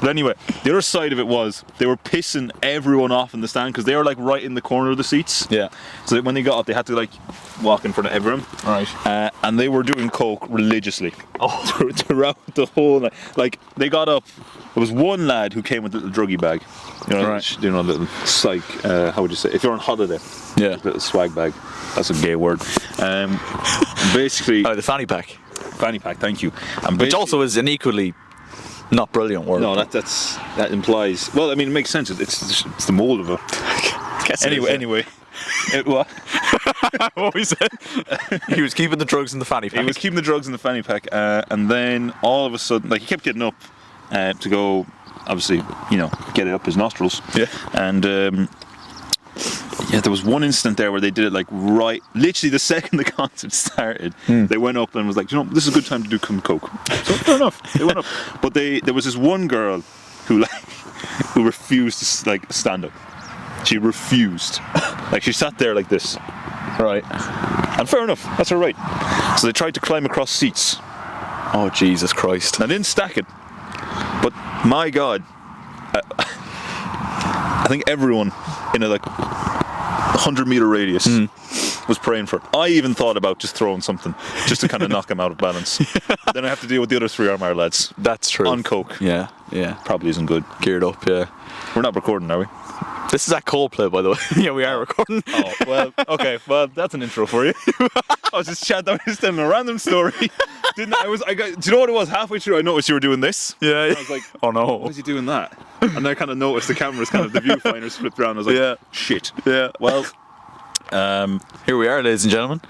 But anyway, the other side of it was they were pissing everyone off in the stand because they were like right in the corner of the seats. Yeah. So that when they got up, they had to like walk in front of everyone. Right. And they were doing coke religiously. Throughout the whole night. Like they got up. There was one lad who came with a little druggie bag. You know, right. You know, a little psych. How would you say? If you're on holiday. Yeah. A little swag bag. That's a gay word. Basically. Oh, the fanny pack. Fanny pack. Thank you. And which also is an equally not brilliant word. No, that implies. Well, I mean, it makes sense. It's the mold of it. Anyway. What? What we said? He was keeping the drugs in the fanny pack. He was keeping the drugs in the fanny pack, and then all of a sudden, like he kept getting up to go, obviously, you know, get it up his nostrils. Yeah. And there was one instant there where they did it like literally the second the concert started. They went up and was like, you know, this is a good time to do some coke. So fair enough, they went up. But there was this one girl who refused to like stand up. She refused. Like she sat there like this. Right. And fair enough, that's her right. So they tried to climb across seats. Oh Jesus Christ. And they didn't stack it. But my God, I think everyone in a like 100-meter radius was praying for it. I even thought about just throwing something just to kind of knock him out of balance. Then I have to deal with the other 3 Armagh lads. That's true. On coke. Yeah. Probably isn't good. Geared up, yeah. We're not recording, are we? This is at Coldplay, by the way. Yeah, we are recording. Oh, well, okay. Well, that's an intro for you. I was just chatting. I was telling a random story. Do you know what it was? Halfway through, I noticed you were doing this. Yeah. And I was like, oh no. Why is he doing that? And then I kind of noticed the cameras, kind of the viewfinders flipped around. I was like, yeah. Shit. Yeah. Well, here we are, ladies and gentlemen.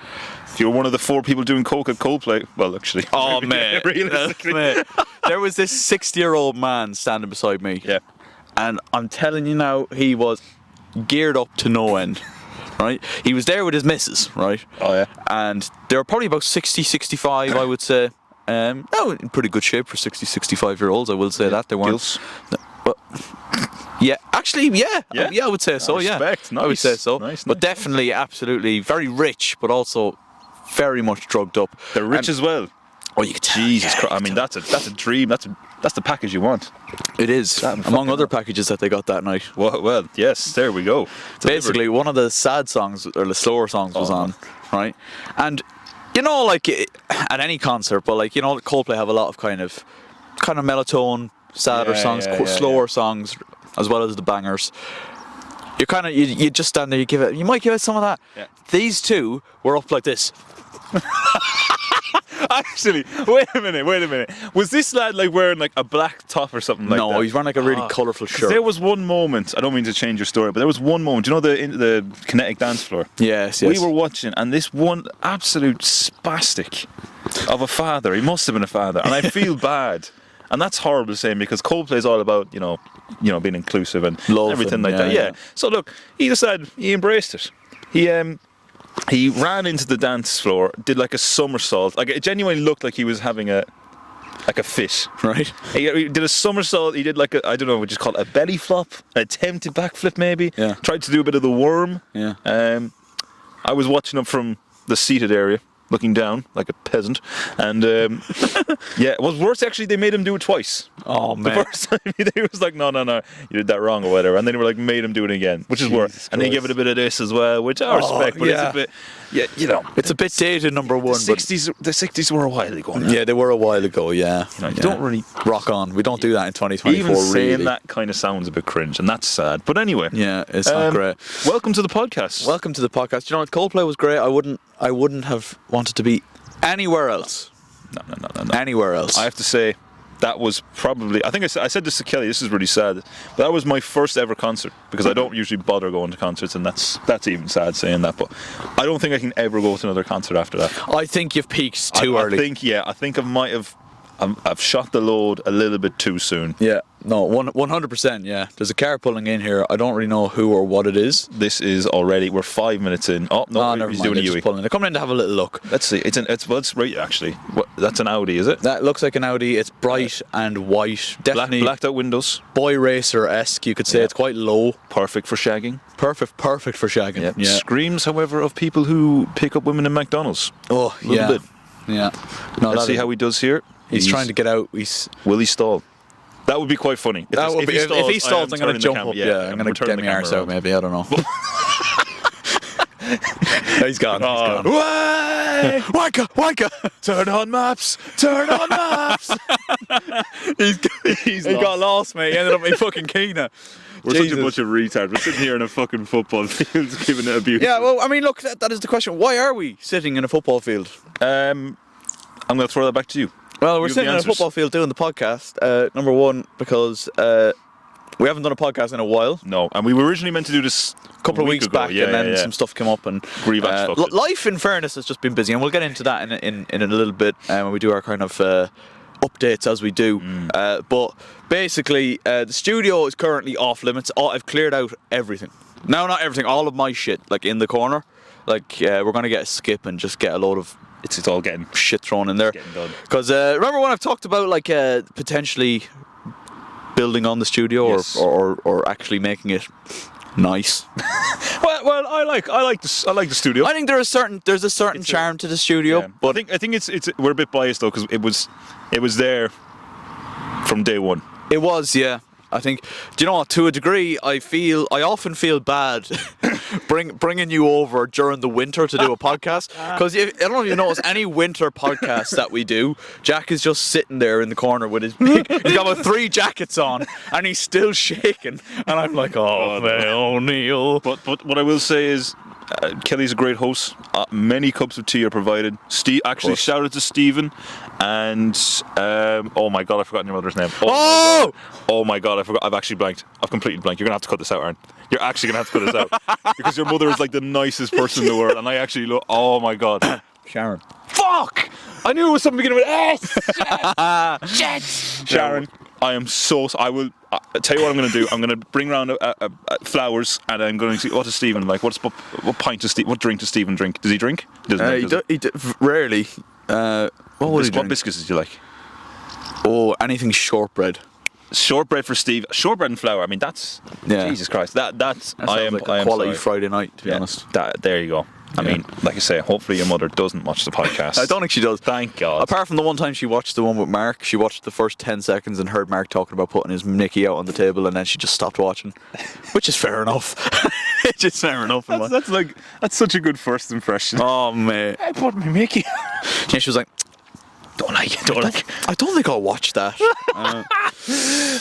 If you're one of the 4 people doing coke at Coldplay, well, actually. Oh, mate. Realistically. Mate. There was this 60-year-old man standing beside me. Yeah. And I'm telling you now, he was geared up to no end, right? He was there with his missus, right? Oh, yeah. And they were probably about 60, 65, I would say. In pretty good shape for 60, 65-year-olds, I will say that. They weren't. Gills. But, yeah, actually, yeah, I would say so, Respect. Nice. I would say so. Nice. But definitely, absolutely, very rich, but also very much drugged up. They're rich as well. Oh, you could tell. Jesus Christ. I mean, that's a dream. That's the package you want. It is, among other packages that they got that night. Well, yes, there we go. Basically, one of the sad songs, or the slower songs was on, right? And, you know, like, at any concert, but like, you know, Coldplay have a lot of kind of mellow-tone, sadder songs, slower songs, as well as the bangers. You kind of, you just stand there, you might give it some of that. Yeah. These two were up like this. Actually, wait a minute. Was this lad like wearing like a black top or something like that? No, he's wearing like a really colourful shirt. There was one moment, I don't mean to change your story, but there was one moment, you know the kinetic dance floor? Yes. We were watching, and this one absolute spastic of a father, he must have been a father, and I feel bad. And that's horrible to say because Coldplay is all about, you know, being inclusive and love everything and, like that. Yeah. So look, he decided, he embraced it. He ran into the dance floor, did like a somersault. Like it genuinely looked like he was having a fit. Right. He did a somersault. He did like I don't know what you call it, a belly flop, an attempted backflip maybe. Yeah. Tried to do a bit of the worm. Yeah. I was watching him from the seated area, looking down like a peasant, and it was worse actually. They made him do it twice. Oh man! The first time they was like, no, you did that wrong or whatever, and then they were like, made him do it again, which is worse. And they gave it a bit of this as well, which I respect, but it's a bit, you know, it's a bit dated. Number one, the 60s were a while ago. Now. Yeah, they were a while ago. Yeah, you don't really rock on. We don't do that in 2024. Even saying really. that kind of sounds a bit cringe, and that's sad. But anyway, yeah, it's not great. Welcome to the podcast. Welcome to the podcast. You know, Coldplay was great. I wouldn't have wanted to be anywhere else. No. Anywhere else. I have to say, that was probably, I think I said this to Kelly, this is really sad, but that was my first ever concert, because I don't usually bother going to concerts, and that's even sad saying that, but I don't think I can ever go to another concert after that. I think you've peaked too early. I think I might have, I've shot the load a little bit too soon. Yeah, no, 100%, yeah. There's a car pulling in here. I don't really know who or what it is. This is already, we're 5 minutes in. Oh, no, never he's mind, doing a they're UE. just pulling. They're coming in to have a little look. Let's see, it's right actually. That's an Audi, is it? That looks like an Audi. It's bright and white. Definitely blacked out windows. Boy racer-esque, you could say. It's quite low. Perfect for shagging. Perfect for shagging. Yeah. Screams, however, of people who pick up women in McDonald's. Oh, a little bit. Yeah. No, Let's see how he does here. He's trying to get out. Will he stall? That would be quite funny. That would be, if he stalls, I'm going to jump up. Yeah, I'm going to get my arse out. Maybe, I don't know. He's gone. He's gone. Way! Wanka! Turn on maps! Turn on maps! He got lost, mate. He ended up in fucking Keena. We're such a bunch of retards. We're sitting here in a fucking football field giving it abuse. Yeah, well, I mean, look, that is the question. Why are we sitting in a football field? I'm going to throw that back to you. Well, we're You have sitting the in a answers. football field doing the podcast. Number one, because we haven't done a podcast in a while. No, and we were originally meant to do this A couple of weeks ago. back, and then some stuff came up, and GRZYWACZ fucked it. life, in fairness, has just been busy, and we'll get into that in a little bit when we do our kind of updates as we do. But basically, the studio is currently off limits. I've cleared out everything. No, not everything. All of my shit, like in the corner. Like we're gonna get a skip and just get a load of It's all getting shit thrown in there. getting done. Because remember when I've talked about like potentially building on the studio Yes. or actually making it nice. Well, I like the studio. I think there's a certain charm to the studio, Yeah. but I think it's we're a bit biased though because it was there from day one. it was, yeah. I think, do you know what? To a degree, I often feel bad bringing you over during the winter to do a podcast, because I don't know if you notice any winter podcasts that we do. Jack is just sitting there in the corner with his he's got about 3 jackets on and he's still shaking, and I'm like, oh man, O'Neill. But what I will say is, Kelly's a great host. Many cups of tea are provided. Actually, shout out to Stephen and oh my god, I've forgotten your mother's name. Oh my god, I forgot. I've actually blanked. I've completely blanked. You're gonna have to cut this out, Aaron. You're actually gonna have to cut this out because your mother is like the nicest person in the world, and I actually look. Oh my god, Sharon. fuck! I knew it was something beginning with S. Shit. Sharon, I am so. I will tell you what I'm going to do. I'm going to bring round flowers, and I'm going to see what does Stephen like. What drink does Stephen drink? Does he drink? He doesn't. Rarely. What biscuits does he like? Oh, anything shortbread. Shortbread for Steve. Shortbread and flour. I mean, that's Jesus Christ. That's I am like a quality sorry. Friday night, to be honest. There you go. I mean, like I say, hopefully your mother doesn't watch the podcast. I don't think she does. Thank God. Apart from the one time she watched the one with Mark, she watched the first 10 seconds and heard Mark talking about putting his Mickey out on the table, and then she just stopped watching, which is fair enough. It's just fair enough. That's such a good first impression. Oh man, I put my Mickey. Yeah, she was like, Don't like it. I don't think I'll watch that.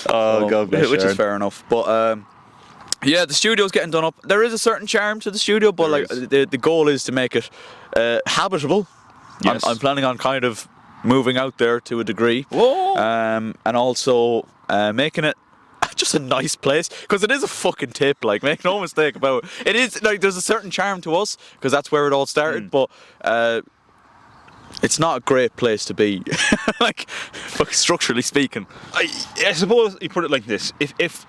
God bless which Sharon. is fair enough. But yeah, the studio's getting done up. There is a certain charm to the studio, but like the goal is to make it habitable. Yes. I'm planning on kind of moving out there to a degree. Whoa. And also making it just a nice place, because it is a fucking tip, like, make no mistake about it. It is, like, there's a certain charm to us because that's where it all started, but it's not a great place to be, like, structurally speaking. I suppose you put it like this: if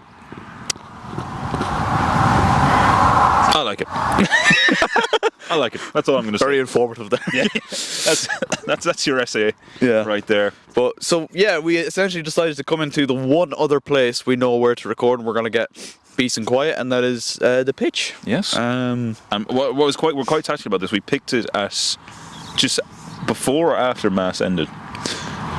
I like it. I like it. That's all I'm going to say. Very informative there. Yeah, that's your essay. Yeah. Right there. But so yeah, we essentially decided to come into the one other place we know where to record, and we're going to get peace and quiet, and that is the pitch. Yes. We're quite touched about this. We picked it at just before or after Mass ended.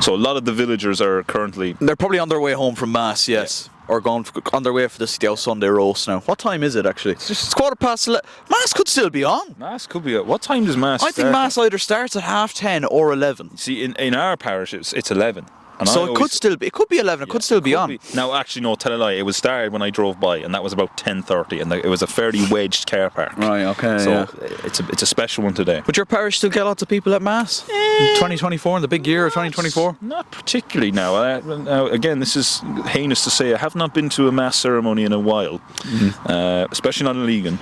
So a lot of the villagers are currently. They're probably on their way home from Mass, yes. Or gone on their way for the Steele Sunday roast now. What time is it actually? It's 11:15. Mass could still be on. Mass could be. What time does Mass I think start? Mass either starts at 10:30 or 11. See, in our parish, it's 11. And So it could still be. It could be 11. It could still be on. Now, actually, no, tell a lie. It was started when I drove by, and that was about 10:30, and it was a fairly wedged car park. Right. Okay. So it's a special one today. Would your parish still get lots of people at Mass? In 2024, in the big year of 2024? Not particularly now. Now, again, this is heinous to say. I have not been to a Mass ceremony in a while, especially not in Legan.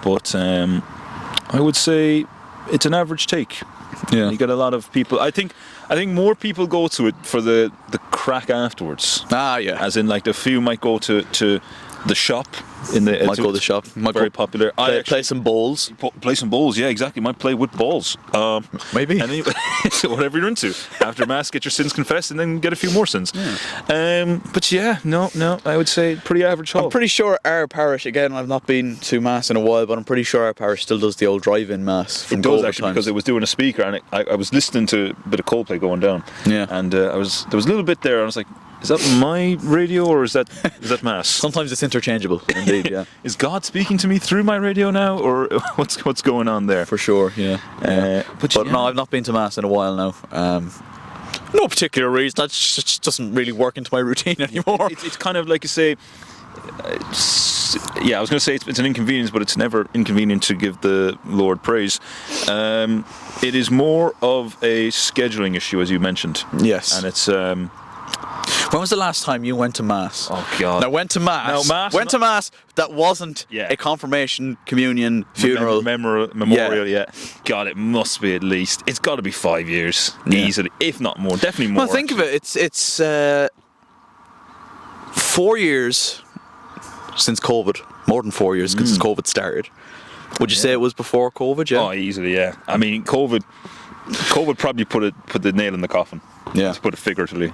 But I would say it's an average take. Yeah. You get a lot of people. I think more people go to it for the crack afterwards. Ah, yeah. As in, like, the few might go to the shop in the. Might go to the shop. Might very go popular. Play some bowls. Play some bowls. Yeah, exactly. Might play with balls. Maybe. Whatever you're into. After Mass, get your sins confessed, and then get a few more sins. Yeah. But yeah, no. I would say pretty average hall. I'm pretty sure our parish, again, I've not been to Mass in a while, but I'm pretty sure our parish still does the old drive-in Mass. From It does COVID actually, times. because it was doing a speaker, and I was listening to a bit of Coldplay going down. Yeah. And there was a little bit there, and I was like, Is that my radio or is that Mass? Sometimes it's interchangeable, indeed, yeah. Is God speaking to me through my radio now, or what's going on there? For sure, yeah. But yeah. no, I've not been to Mass in a while now. No particular reason. That just doesn't really work into my routine anymore. It's kind of like you say. I was going to say it's an inconvenience, but it's never inconvenient to give the Lord praise. It is more of a scheduling issue, as you mentioned. Yes. And it's. When was the last time you went to Mass? Oh God! Now, went to Mass. No, Mass. Went to Mass. That wasn't a confirmation, communion, funeral, memorial. Yeah. God, it must be at least. It's got to be 5 years, easily, if not more. Definitely more. Well, think of it. It's 4 years since COVID. More than 4 years since COVID started. Would you say it was before COVID? Yeah. Oh, easily. Yeah. I mean, COVID probably put the nail in the coffin. Yeah. To put it figuratively.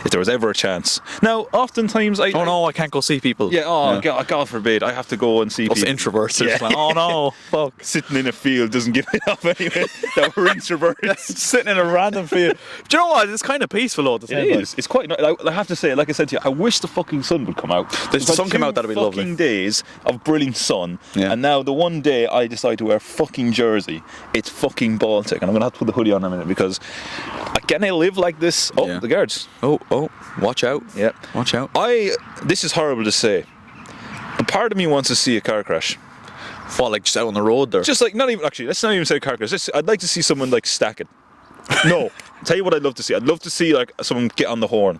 If there was ever a chance. Now, oftentimes I can't go see people. Yeah, God forbid, I have do go and see Us people. introverts are just like, oh no, fuck. Sitting in a field doesn't give it up anyway, that we're introverts. Sitting in a random field. Do you know what? It's kind of peaceful all the time. It is. It's quite nice. I have to say, like I said to you, I wish the fucking sun would come out. The sun came out, that'd be lovely. Fucking days of brilliant sun, Yeah. and now the one day I decide to wear fucking jersey, it's fucking Baltic, and I'm gonna have to put the hoodie on in a minute because can I live like this? Oh, Yeah. the guards. Oh, watch out. Yeah, Watch out. This is horrible to say. A part of me wants to see a car crash. What, like just out on the road there? Just like, let's not even say car crash. I'd like to see someone like stack it. No, tell you what I'd love to see. I'd love to see like someone get on the horn.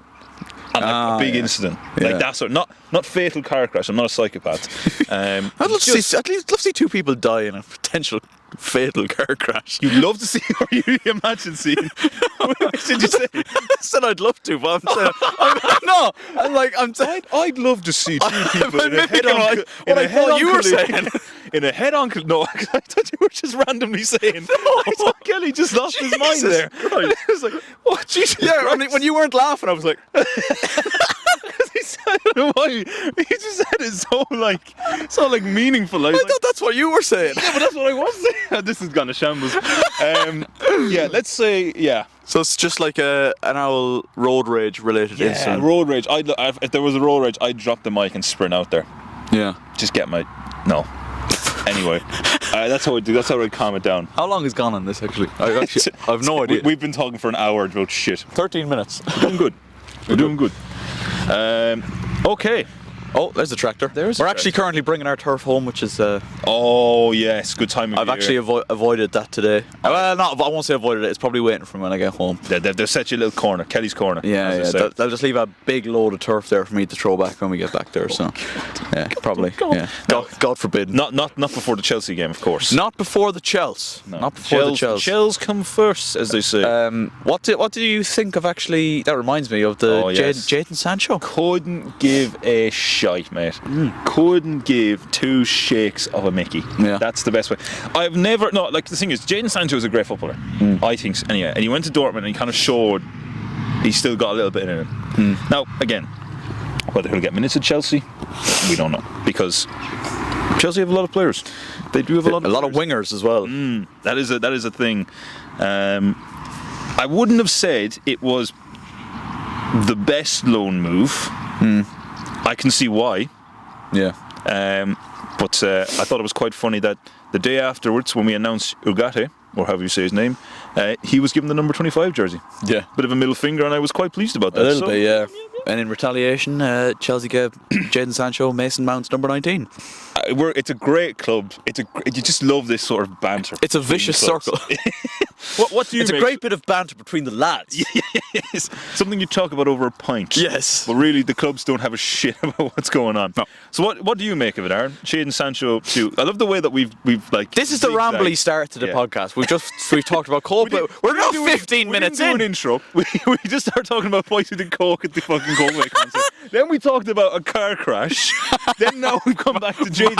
And like a big incident. Like that sort of, not fatal car crash. I'm not a psychopath. I'd love to see two people die in a potential fatal car crash. You'd love to see, or you imagine seeing. What did you say? I said I'd love to, but I'm saying I'd love to see two people in a head-on. What I thought you were saying. In a head-on. No, I thought you were just randomly saying. I thought Kelly just lost his mind there. Right. I was like, what? Jesus. Yeah, I mean, when you weren't laughing, I was like. I don't know why he just said it so meaningful. Like, I thought that's what you were saying. Yeah, but that's what I was saying. This has gone to shambles. Let's say So it's just like an owl road rage related incident. Road rage. If there was a road rage, I'd drop the mic and sprint out there. Yeah. Just get my Anyway, that's how I do. That's how I calm it down. How long has gone on this actually? I've no idea. We've been talking for an hour about shit. 13 minutes. We're doing good. We're doing good. Okay. Oh, there's the tractor. We're actually currently bringing our turf home, which is. Oh yes, good timing. I've actually avoided that today. Well, I won't say avoided it. It's probably waiting for me when I get home. They've set you a little corner, Kelly's corner. Yeah. They'll just leave a big load of turf there for me to throw back when we get back there. So, yeah, probably. Yeah. God forbid. Not before the Chelsea game, of course. Not before the Chelsea. No. Not before the Chelsea. Chelsea come first, as they say. What do you think of actually? That reminds me of the Jadon Sancho. Couldn't give a shite, mate. Couldn't give two shakes of a Mickey. Yeah. That's the best way. I've never the thing is, Jadon Sancho is a great footballer. I think so, anyway. And he went to Dortmund and he kind of showed he's still got a little bit in him. Now again, whether he'll get minutes at Chelsea, we don't know, because Chelsea have a lot of players. They do have a lot of wingers as well. That is a thing. I wouldn't have said it was the best loan move. I can see why. Yeah. But I thought it was quite funny that the day afterwards, when we announced Ugarte, or however you say his name, he was given the number 25 jersey. Yeah. Bit of a middle finger, and I was quite pleased about that. A little bit, yeah. And in retaliation, Chelsea gave Jadon Sancho Mason Mount's number 19. It's a great club. You just love this sort of banter. It's a vicious circle. What do you? It's a great bit of banter between the lads. Yes. Something you talk about over a pint. Yes. But really, the clubs don't have a shit about what's going on. No. So what do you make of it, Aaron? Jadon Sancho too. I love the way that we've like. This is the rambly start to the podcast. We've talked about Coldplay. We're now 15 minutes in. We didn't do an intro. We just started talking about poison and coke at the fucking Coldplay concert. Then we talked about a car crash. Then now we've come back to Jadon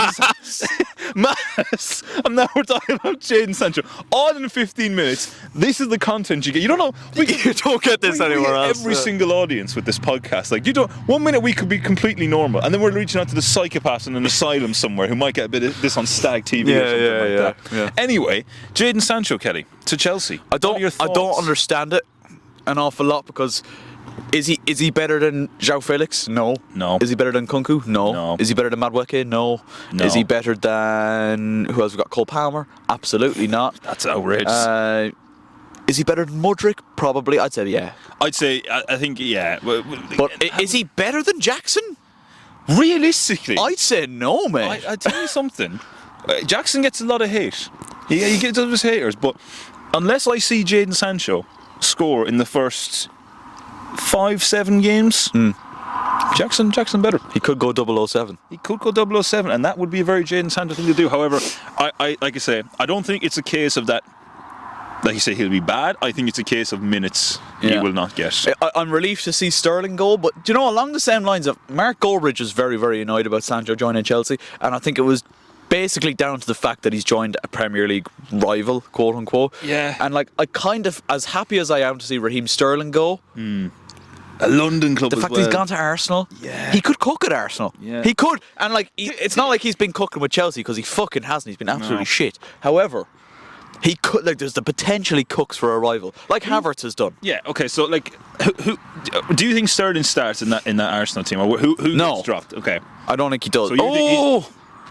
Mass. And now we're talking about Jadon Sancho. All in 15 minutes. This is the content you get. You don't know. You don't get this anywhere else. Every single audience with this podcast. Like, you don't. 1 minute we could be completely normal, and then we're reaching out to the psychopaths in an asylum somewhere who might get a bit of this on Stag TV or something like that. Yeah. Anyway, Jadon Sancho, Kelly, to Chelsea. I don't understand it an awful lot, because Is he better than João Felix? No. No. Is he better than Kunku? No. No. Is he better than Madueke? No. No. Is he better than who else? We got Cole Palmer? Absolutely not. That's outrageous. Is he better than Mudryk? Probably. I'd say yeah. I think, yeah. But is he better than Jackson? Realistically, I'd say no, mate. I tell you something. Jackson gets a lot of hate. He gets his haters, but unless I see Jadon Sancho score in the first 5-7 games, Jackson better. He could go 007. He could go 007, and that would be a very Jadon Sancho thing to do. However, I like I say, I don't think it's a case of that. Like you say, he'll be bad. I think it's a case of minutes he will not get. I'm relieved to see Sterling go, but do you know, along the same lines of Mark Goldbridge was very, very annoyed about Sancho joining Chelsea, and I think it was basically down to the fact that he's joined a Premier League rival, quote unquote. Yeah. And like, I kind of, as happy as I am to see Raheem Sterling go, A London club. the fact that he's gone to Arsenal, he could cook at Arsenal. Yeah. He could, and like, it's not like he's been cooking with Chelsea because he fucking hasn't. He's been absolutely shit. However, he could, like, there's the potential he cooks for a rival, like Havertz has done. Yeah. Okay. So, like, who do you think Sterling starts in that Arsenal team, or who No. gets dropped? Okay. I don't think he does. So you think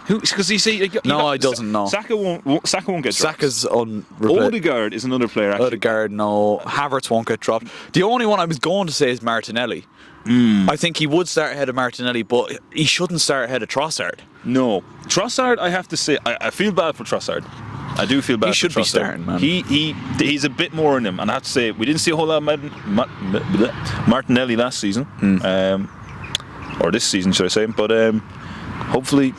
who? Because you see, No, he doesn't, no. Saka won't get dropped. Saka's on. Odegaard is another player. Actually. Odegaard, no. Havertz won't get dropped. The only one I was going to say is Martinelli. I think he would start ahead of Martinelli, but he shouldn't start ahead of Trossard. No, Trossard. I have to say, I feel bad for Trossard. I do feel bad. He for should be Trossard. starting, man. He's a bit more in him, and I have to say, we didn't see a whole lot of Martinelli last season, or this season, should I say? But hopefully,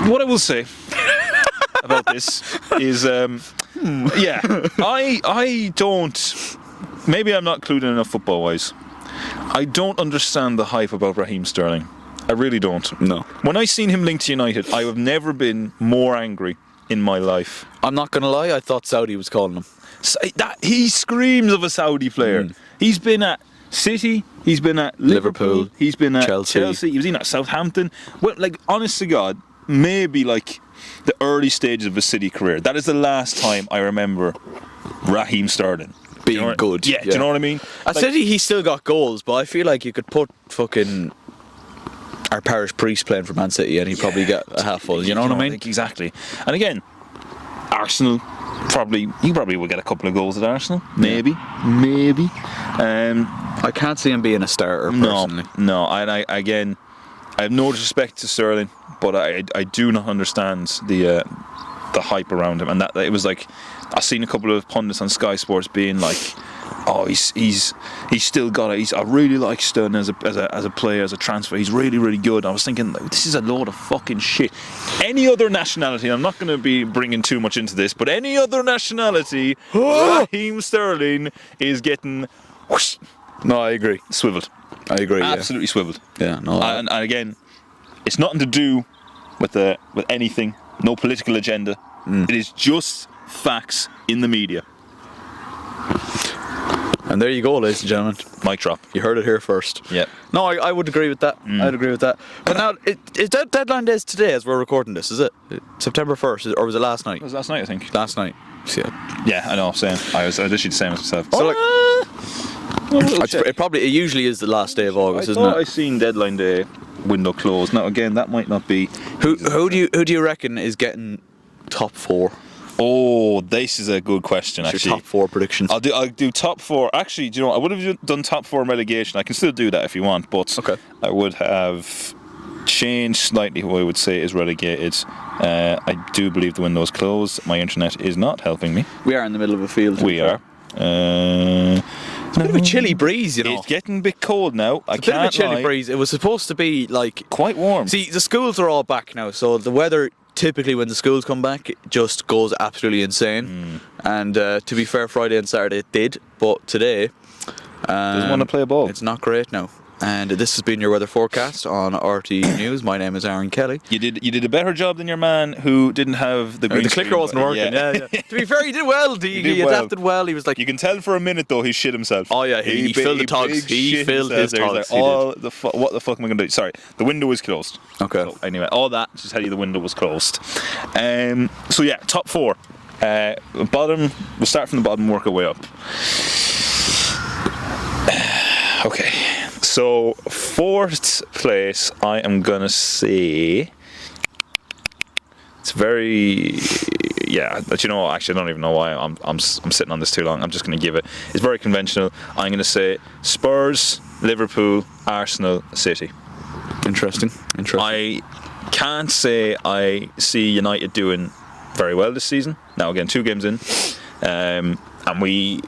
what I will say about this is, yeah, I don't. Maybe I'm not clued in enough football-wise. I don't understand the hype about Raheem Sterling. I really don't. No. When I seen him linked to United, I have never been more angry in my life. I'm not going to lie, I thought Saudi was calling him. He screams of a Saudi player. He's been at City, he's been at Liverpool, he's been at Chelsea, he was in at Southampton. Well, like, honest to God, maybe like the early stages of his City career. That is the last time I remember Raheem Sterling Being good. Yeah, do you know what I mean? At City, he still got goals, but I feel like you could put fucking our parish priest playing for Man City and he'd probably get a half full. You know what I mean? Exactly. And again, Arsenal, he probably will get a couple of goals at Arsenal. Maybe. I can't see him being a starter personally. No. I have no disrespect to Sterling, but I do not understand the hype around him, and that it was like, I've seen a couple of pundits on Sky Sports being like, "Oh, he's still got it. I really like Sterling as a player, as a transfer. He's really, really good." I was thinking, this is a load of fucking shit. Any other nationality, I'm not going to be bringing too much into this, but any other nationality, Raheem Sterling is getting whoosh, No, I agree. swiveled. I agree. Absolutely swiveled. Yeah. No. And again, it's nothing to do with anything. No political agenda. It is just facts in the media. And there you go, ladies and gentlemen. Mic drop. You heard it here first. Yeah. No, I would agree with that. I'd agree with that. But now, deadline day is today as we're recording this, is it? September 1st, or was it last night? It was last night, I think. Last night. Yeah, I know. Same. I literally the same as myself. So it usually is the last day of August, isn't it? I seen deadline day window closed. Now again, that might not be. Who do you reckon is getting top 4? Oh, this is a good question. What's actually, your top 4 predictions? I'll do top 4. Actually, do you know what? I would have done top 4 relegation. I can still do that if you want, but okay. I would have changed slightly who I would say is relegated. I do believe the window is closed. My internet is not helping me. We are in the middle of a field. We are. It's a bit of a chilly breeze, you know. It's getting a bit cold now. It's a bit of a chilly breeze. It was supposed to be like quite warm. See, the schools are all back now, so the weather typically when the schools come back it just goes absolutely insane. And to be fair, Friday and Saturday it did, but today doesn't want to play a ball. It's not great now. And this has been your weather forecast on RT News. My name is Aaron Kelly. You did a better job than your man who didn't have the green the clicker screen. wasn't working. Yeah. To be fair, he did well. He adapted well. He was like, you can tell for a minute though he shit himself. Oh yeah, he filled the togs. He filled his togs. Like, what the fuck am I going to do? Sorry, the window was closed. Okay. So anyway, all that just tell you the window was closed. So yeah, top 4. Bottom. We'll start from the bottom, work our way up. Okay, so fourth place, I am gonna say it's very, but you know what, actually I don't even know why I'm sitting on this too long. I'm just gonna give it. It's very conventional. I'm gonna say Spurs, Liverpool, Arsenal, City. Interesting. I can't say I see United doing very well this season. Now again, 2 games in, and we.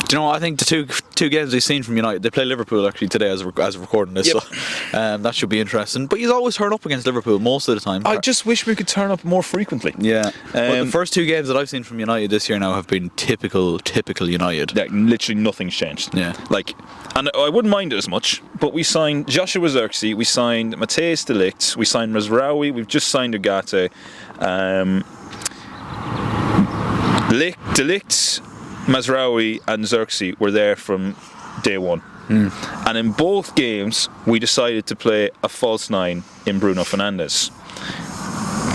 Do you know what? I think the two games we've seen from United, they play Liverpool actually today as of recording this, Yep. so that should be interesting. But you always turn up against Liverpool most of the time. I just wish we could turn up more frequently. Yeah. But the first 2 games that I've seen from United this year now have been typical United. Yeah, literally nothing's changed. Yeah. And I wouldn't mind it as much, but we signed Joshua Zirkzee, we signed Matthijs de Ligt, we signed Mazraoui, we've just signed Ugarte. De Ligt, Mazraoui and Zirkzee were there from day one. And in both games we decided to play a false 9 in Bruno Fernandes.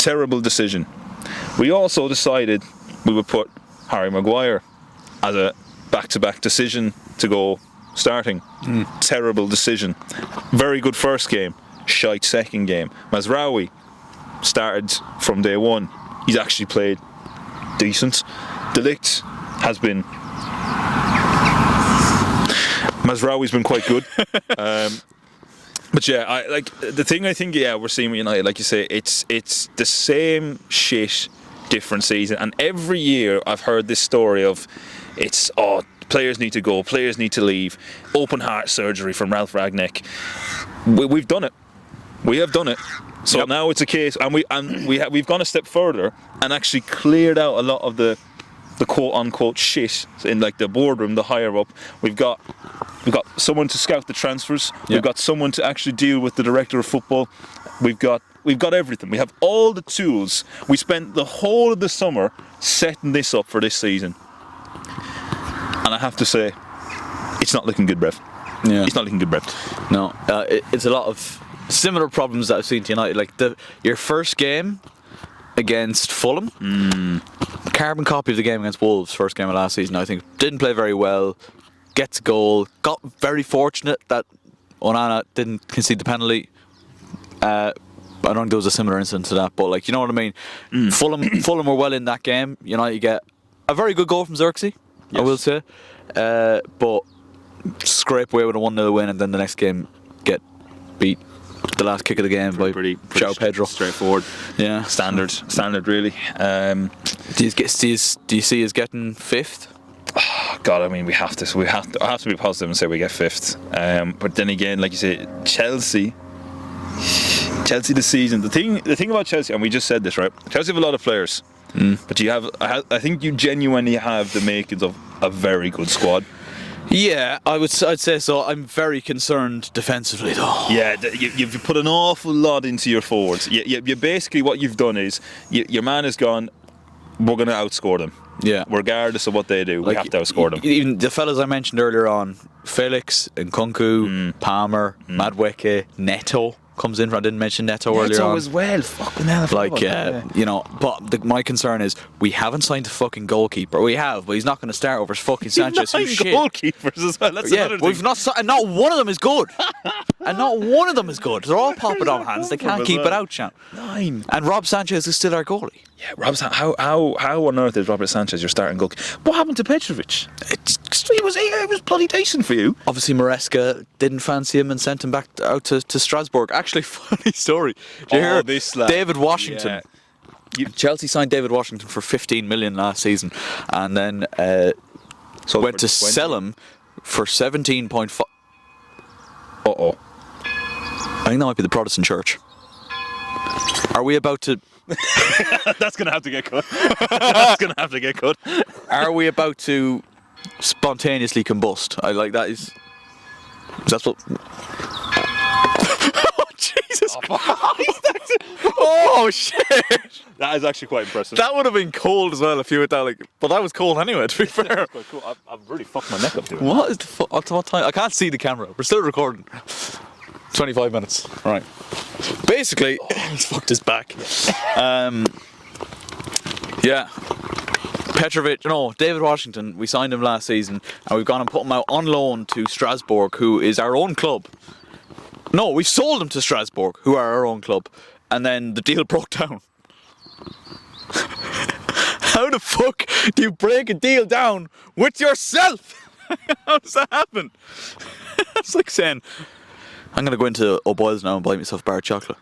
Terrible decision. We also decided we would put Harry Maguire as a back-to-back decision to go starting. Terrible decision. Very good first game, shite second game. Mazraoui started from day one. He's actually played decent. De Ligt has been. Mazraoui's been quite good. But yeah, the thing I think we're seeing with United, like you say, it's the same shit, different season. And every year I've heard this story of players need to go, players need to leave, open heart surgery from Ralph Ragnick. We've done it. We have done it. So now it's a case, and we've gone a step further and actually cleared out a lot of the quote unquote shit in like the boardroom, the higher up. We've got someone to scout the transfers. We've got someone to actually deal with the director of football. We've got everything. We have all the tools. We spent the whole of the summer setting this up for this season, and I have to say, it's not looking good, Brev. Yeah. It's not looking good, Brev. No, it's a lot of similar problems that I've seen to United. Like your first game against Fulham, carbon copy of the game against Wolves, first game of last season, I think. Didn't play very well, gets a goal, got very fortunate that Onana didn't concede the penalty. I don't think there was a similar incident to that, but like, you know what I mean? Fulham were well in that game. United get a very good goal from Zirkzee, I will say, but scrape away with a 1-0 win, and then the next game get beat the last kick of the game by João Pedro. Straightforward. Yeah. Standard really. Do you see us getting 5th? God, I mean, I have to be positive and say we get 5th. But then again, like you say, Chelsea this season. The thing about Chelsea, and we just said this, right? Chelsea have a lot of players, but I think you genuinely have the makings of a very good squad. Yeah, I'd say so. I'm very concerned defensively, though. Yeah, you've put an awful lot into your forwards. You basically, what you've done is your man has gone, we're going to outscore them. Yeah. Regardless of what they do, we have to outscore them. Even the fellas I mentioned earlier on, Felix, Nkunku, Palmer, Madueke, Neto comes in. I didn't mention Neto earlier on. Neto as well. Fucking hell. You know, but my concern is we haven't signed a fucking goalkeeper. We have, but he's not going to start over fucking Sanchez. Nine goalkeepers as well. That's another thing. We've not, and not one of them is good. And not one of them is good. They're all popping on hands. They can't keep it out, champ. 9. And Rob Sanchez is still our goalie. Yeah, how on earth is Robert Sanchez your starting goalkeeper? What happened to Petrovic? He was bloody decent for you. Obviously, Maresca didn't fancy him and sent him back out to Strasbourg. Actually, funny story. Did you hear this lad? David Washington? Yeah. Chelsea signed David Washington for 15 million last season, and then went to sell him for 17.5. I think that might be the Protestant Church. Are we about to? That's gonna have to get cut. That's gonna have to get cut. Are we about to spontaneously combust? I like that is. That's what. Oh Jesus Christ! Oh shit! That is actually quite impressive. That would have been cold as well if you were that like. But that was cold anyway. To be fair. Quite cool. I've really fucked my neck up doing. What is the fuck? What time? I can't see the camera. We're still recording. 25 minutes. All right. Basically, he's fucked his back. Yeah. Petrovic, no, David Washington, we signed him last season, and we've gone and put him out on loan to Strasbourg, who is our own club. No, we've sold him to Strasbourg, who are our own club, and then the deal broke down. How the fuck do you break a deal down with yourself? How does that happen? It's like saying, I'm going to go into O'Boyle's now and buy myself a bar of chocolate.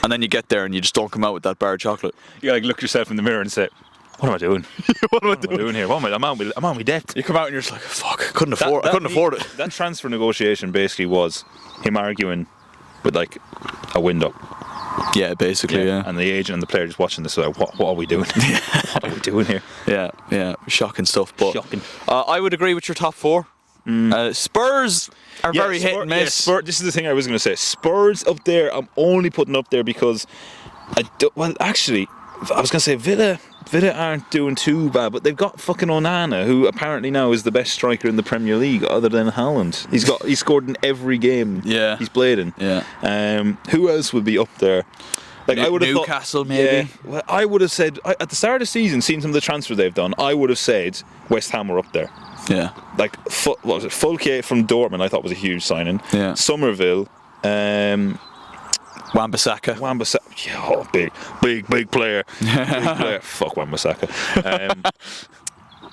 And then you get there and you just don't come out with that bar of chocolate. You gotta look yourself in the mirror and say, what am I doing? What am I doing here? What am I? I'm on my debt. You come out and you're just like, fuck, I couldn't afford it. That transfer negotiation basically was him arguing with like a window. Yeah, basically, yeah. And the agent and the player just watching this, like, what are we doing? What are we doing here? Yeah, shocking stuff. But Shocking. I would agree with your top four. Spurs are very hit and miss. This is the thing I was going to say. Spurs up there, I'm only putting up there because actually, I was going to say Villa aren't doing too bad, but they've got fucking Onana, who apparently now is the best striker in the Premier League other than Haaland. He's scored in every game he's played in. Yeah. Who else would be up there? Like I would have Newcastle, maybe. Yeah, well, I would have said at the start of the season, seeing some of the transfers they've done, I would have said West Ham were up there. Yeah. Like what was it? Fulke from Dortmund, I thought was a huge signing. Yeah. Somerville. Wan-Bissaka. Yeah, oh, big player. Big player. Fuck Wan-Bissaka.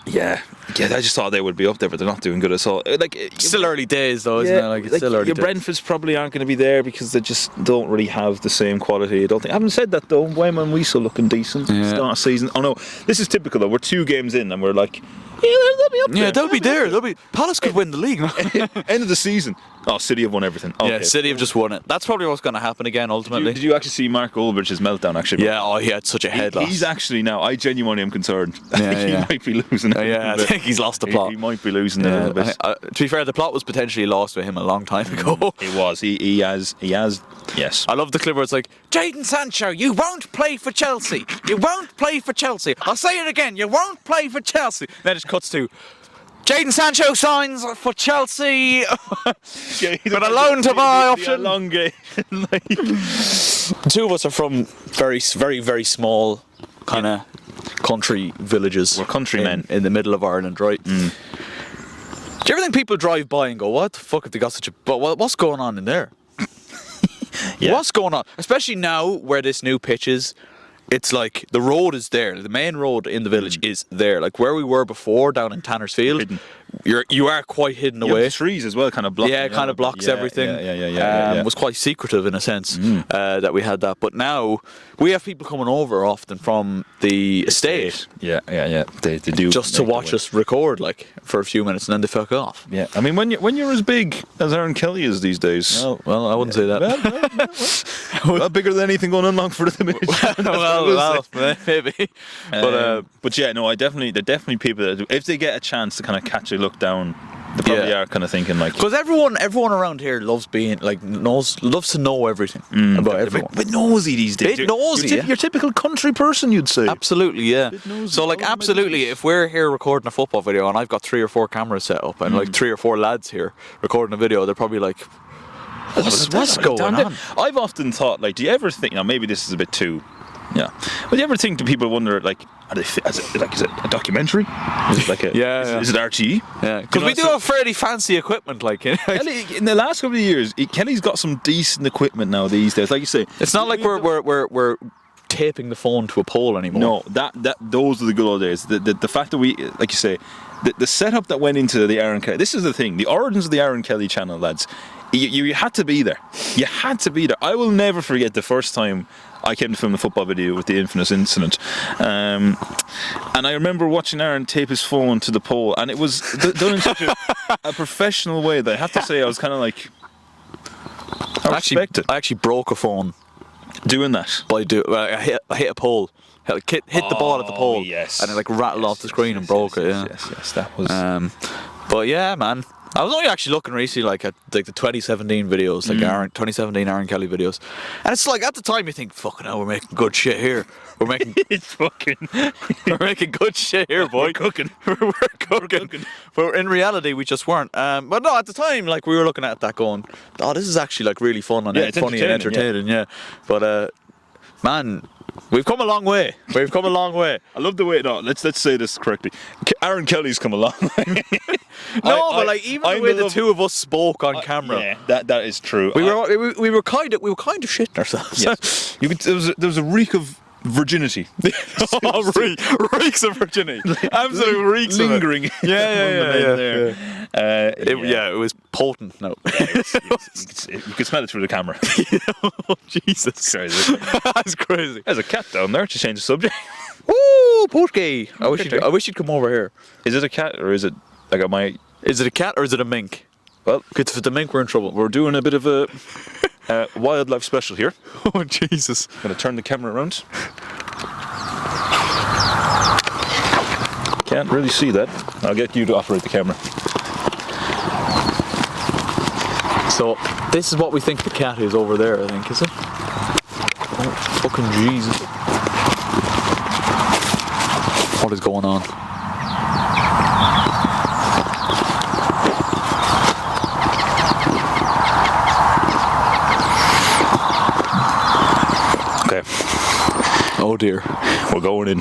Yeah, I just thought they would be up there, but they're not doing good at all. Like, still early days, though, isn't it? Like, it's still early days. Your Brentfords probably aren't going to be there because they just don't really have the same quality. I don't think. Having said that, though, Wayman Wiesel looking decent. Start of season. Oh no, this is typical though. We're 2 games in and we're like, yeah, they'll be up there. Yeah, they'll be there. Palace could win the league. End of the season. Oh, City have won everything. Okay. Yeah, City have just won it. That's probably what's going to happen again, ultimately. Did you actually see Mark Goldbridge's meltdown, actually? Yeah, he had such a head loss. He's actually now, I genuinely am concerned. I think he might be losing it. Yeah, I think he's lost the plot. He might be losing it a little bit. To be fair, the plot was potentially lost with him a long time ago. It was. He has, yes. I love the clip where it's like, Jadon Sancho, you won't play for Chelsea. You won't play for Chelsea. I'll say it again, you won't play for Chelsea. Then it cuts to, Jadon Sancho signs for Chelsea with a loan to buy option. Long game. The two of us are from very, very, very small kind of country villages. We're countrymen in the middle of Ireland, right? Do you ever think people drive by and go, "What the fuck have they got such a? But what's going on in there? What's going on? Especially now where this new pitch is." It's like the road is there. The main road in the village is there. Like where we were before down in Tanner's Field, you are quite hidden away. The trees as well kind of block. Yeah, it kind of blocks everything. Yeah. It was quite secretive in a sense that we had that. But now we have people coming over often from the estate. Yeah. They do just to watch us record like for a few minutes and then they fuck off. Yeah, I mean when you're as big as Aaron Kelly is these days. Oh, well, I wouldn't say that. Well, bigger than anything going on Longford at the minute. well, maybe. But yeah, no, they're definitely people that if they get a chance to kind of catch a look down, they probably are kind of thinking like, because everyone around here loves being like loves to know everything about everyone. Bit nosy these days. Bit nosy. You're typical country person, you'd say. Absolutely, yeah. So like, absolutely, if we're here recording a football video and I've got 3 or 4 cameras set up and like 3 or 4 lads here recording a video, they're probably like, what's going on? I've often thought, like, do you ever think? Now, maybe this is a bit too. Yeah, but do you ever think? Do people wonder, like, are they? Is it a documentary? Is it like a? Is it RTE? Yeah, because we do have fairly fancy equipment. Like, Kelly, in the last couple of years, Kelly's got some decent equipment now these days. Like you say, it's not like we're taping the phone to a pole anymore. No, that those are the good old days. The fact that we, like you say, the setup that went into the Aaron Kelly. This is the thing. The origins of the Aaron Kelly channel, lads. You had to be there. You had to be there. I will never forget the first time I came to film the football video with the infamous incident. And I remember watching Aaron tape his phone to the pole, and it was done in such a professional way that I have to say I was kind of like, I respect it. I actually broke a phone doing that. I hit a pole. Hit the ball at the pole, and it like rattled off the screen and broke it. Yeah. Yes, that was. But yeah, man. I was only actually looking recently, like at like the 2017 videos, like 2017 Aaron Kelly videos, and it's like at the time you think, "Fucking hell, we're making good shit here. We're making we're making good shit here, boy. We're cooking. we're cooking." But in reality, we just weren't. But no, at the time, like we were looking at that, going, "Oh, this is actually like really fun and funny and entertaining." Yeah. But Man, we've come a long way. We've come a long way. I love the way. No, let's say this correctly. Aaron Kelly's come a long way. No, but like even the way the two of us spoke on camera. Yeah, that is true. We were kind of shitting ourselves. Yes. There was a reek of virginity. Reeks of virginity. Absolute reeks lingering. Of it. Yeah. It was potent. No, you could smell it through the camera. Oh, Jesus, crazy. That's crazy. There's a cat down there. To change the subject. Ooh, Porky. I wish you'd come over here. Is it a cat or is it like Is it a cat or is it a mink? Well, if it's the mink, we're in trouble. We're doing a bit of a wildlife special here. Oh, Jesus. I'm going to turn the camera around. Can't really see that. I'll get you to operate the camera. So, this is what we think the cat is over there, I think, is it? Oh, fucking Jesus. What is going on? Oh dear. We're going in.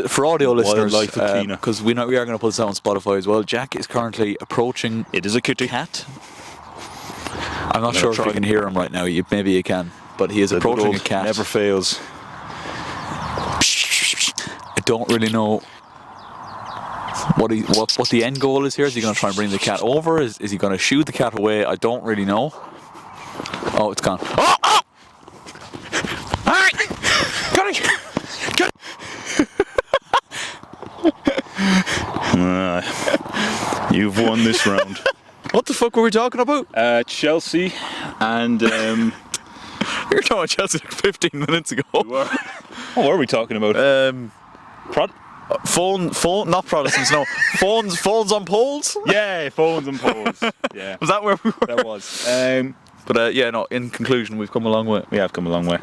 For audio listeners, Wildlife of Keena. because we are going to put this out on Spotify as well, Jack is currently approaching It is a kitty. cat. I'm not sure if you can hear him right now. Maybe you can. But he is approaching a cat. Never fails. I don't really know what the end goal is here. Is he going to try and bring the cat over? Is he going to shoo the cat away? I don't really know. Oh, it's gone. Oh! Alright! Got it! You've won this round. What the fuck were we talking about? Chelsea and... We were talking about Chelsea like 15 minutes ago. What were we talking about? Phone, not Protestants, no. Phones on poles? Yeah, phones and poles. Yeah. Was that where we were? That was. In conclusion, we've come a long way. We have come a long way.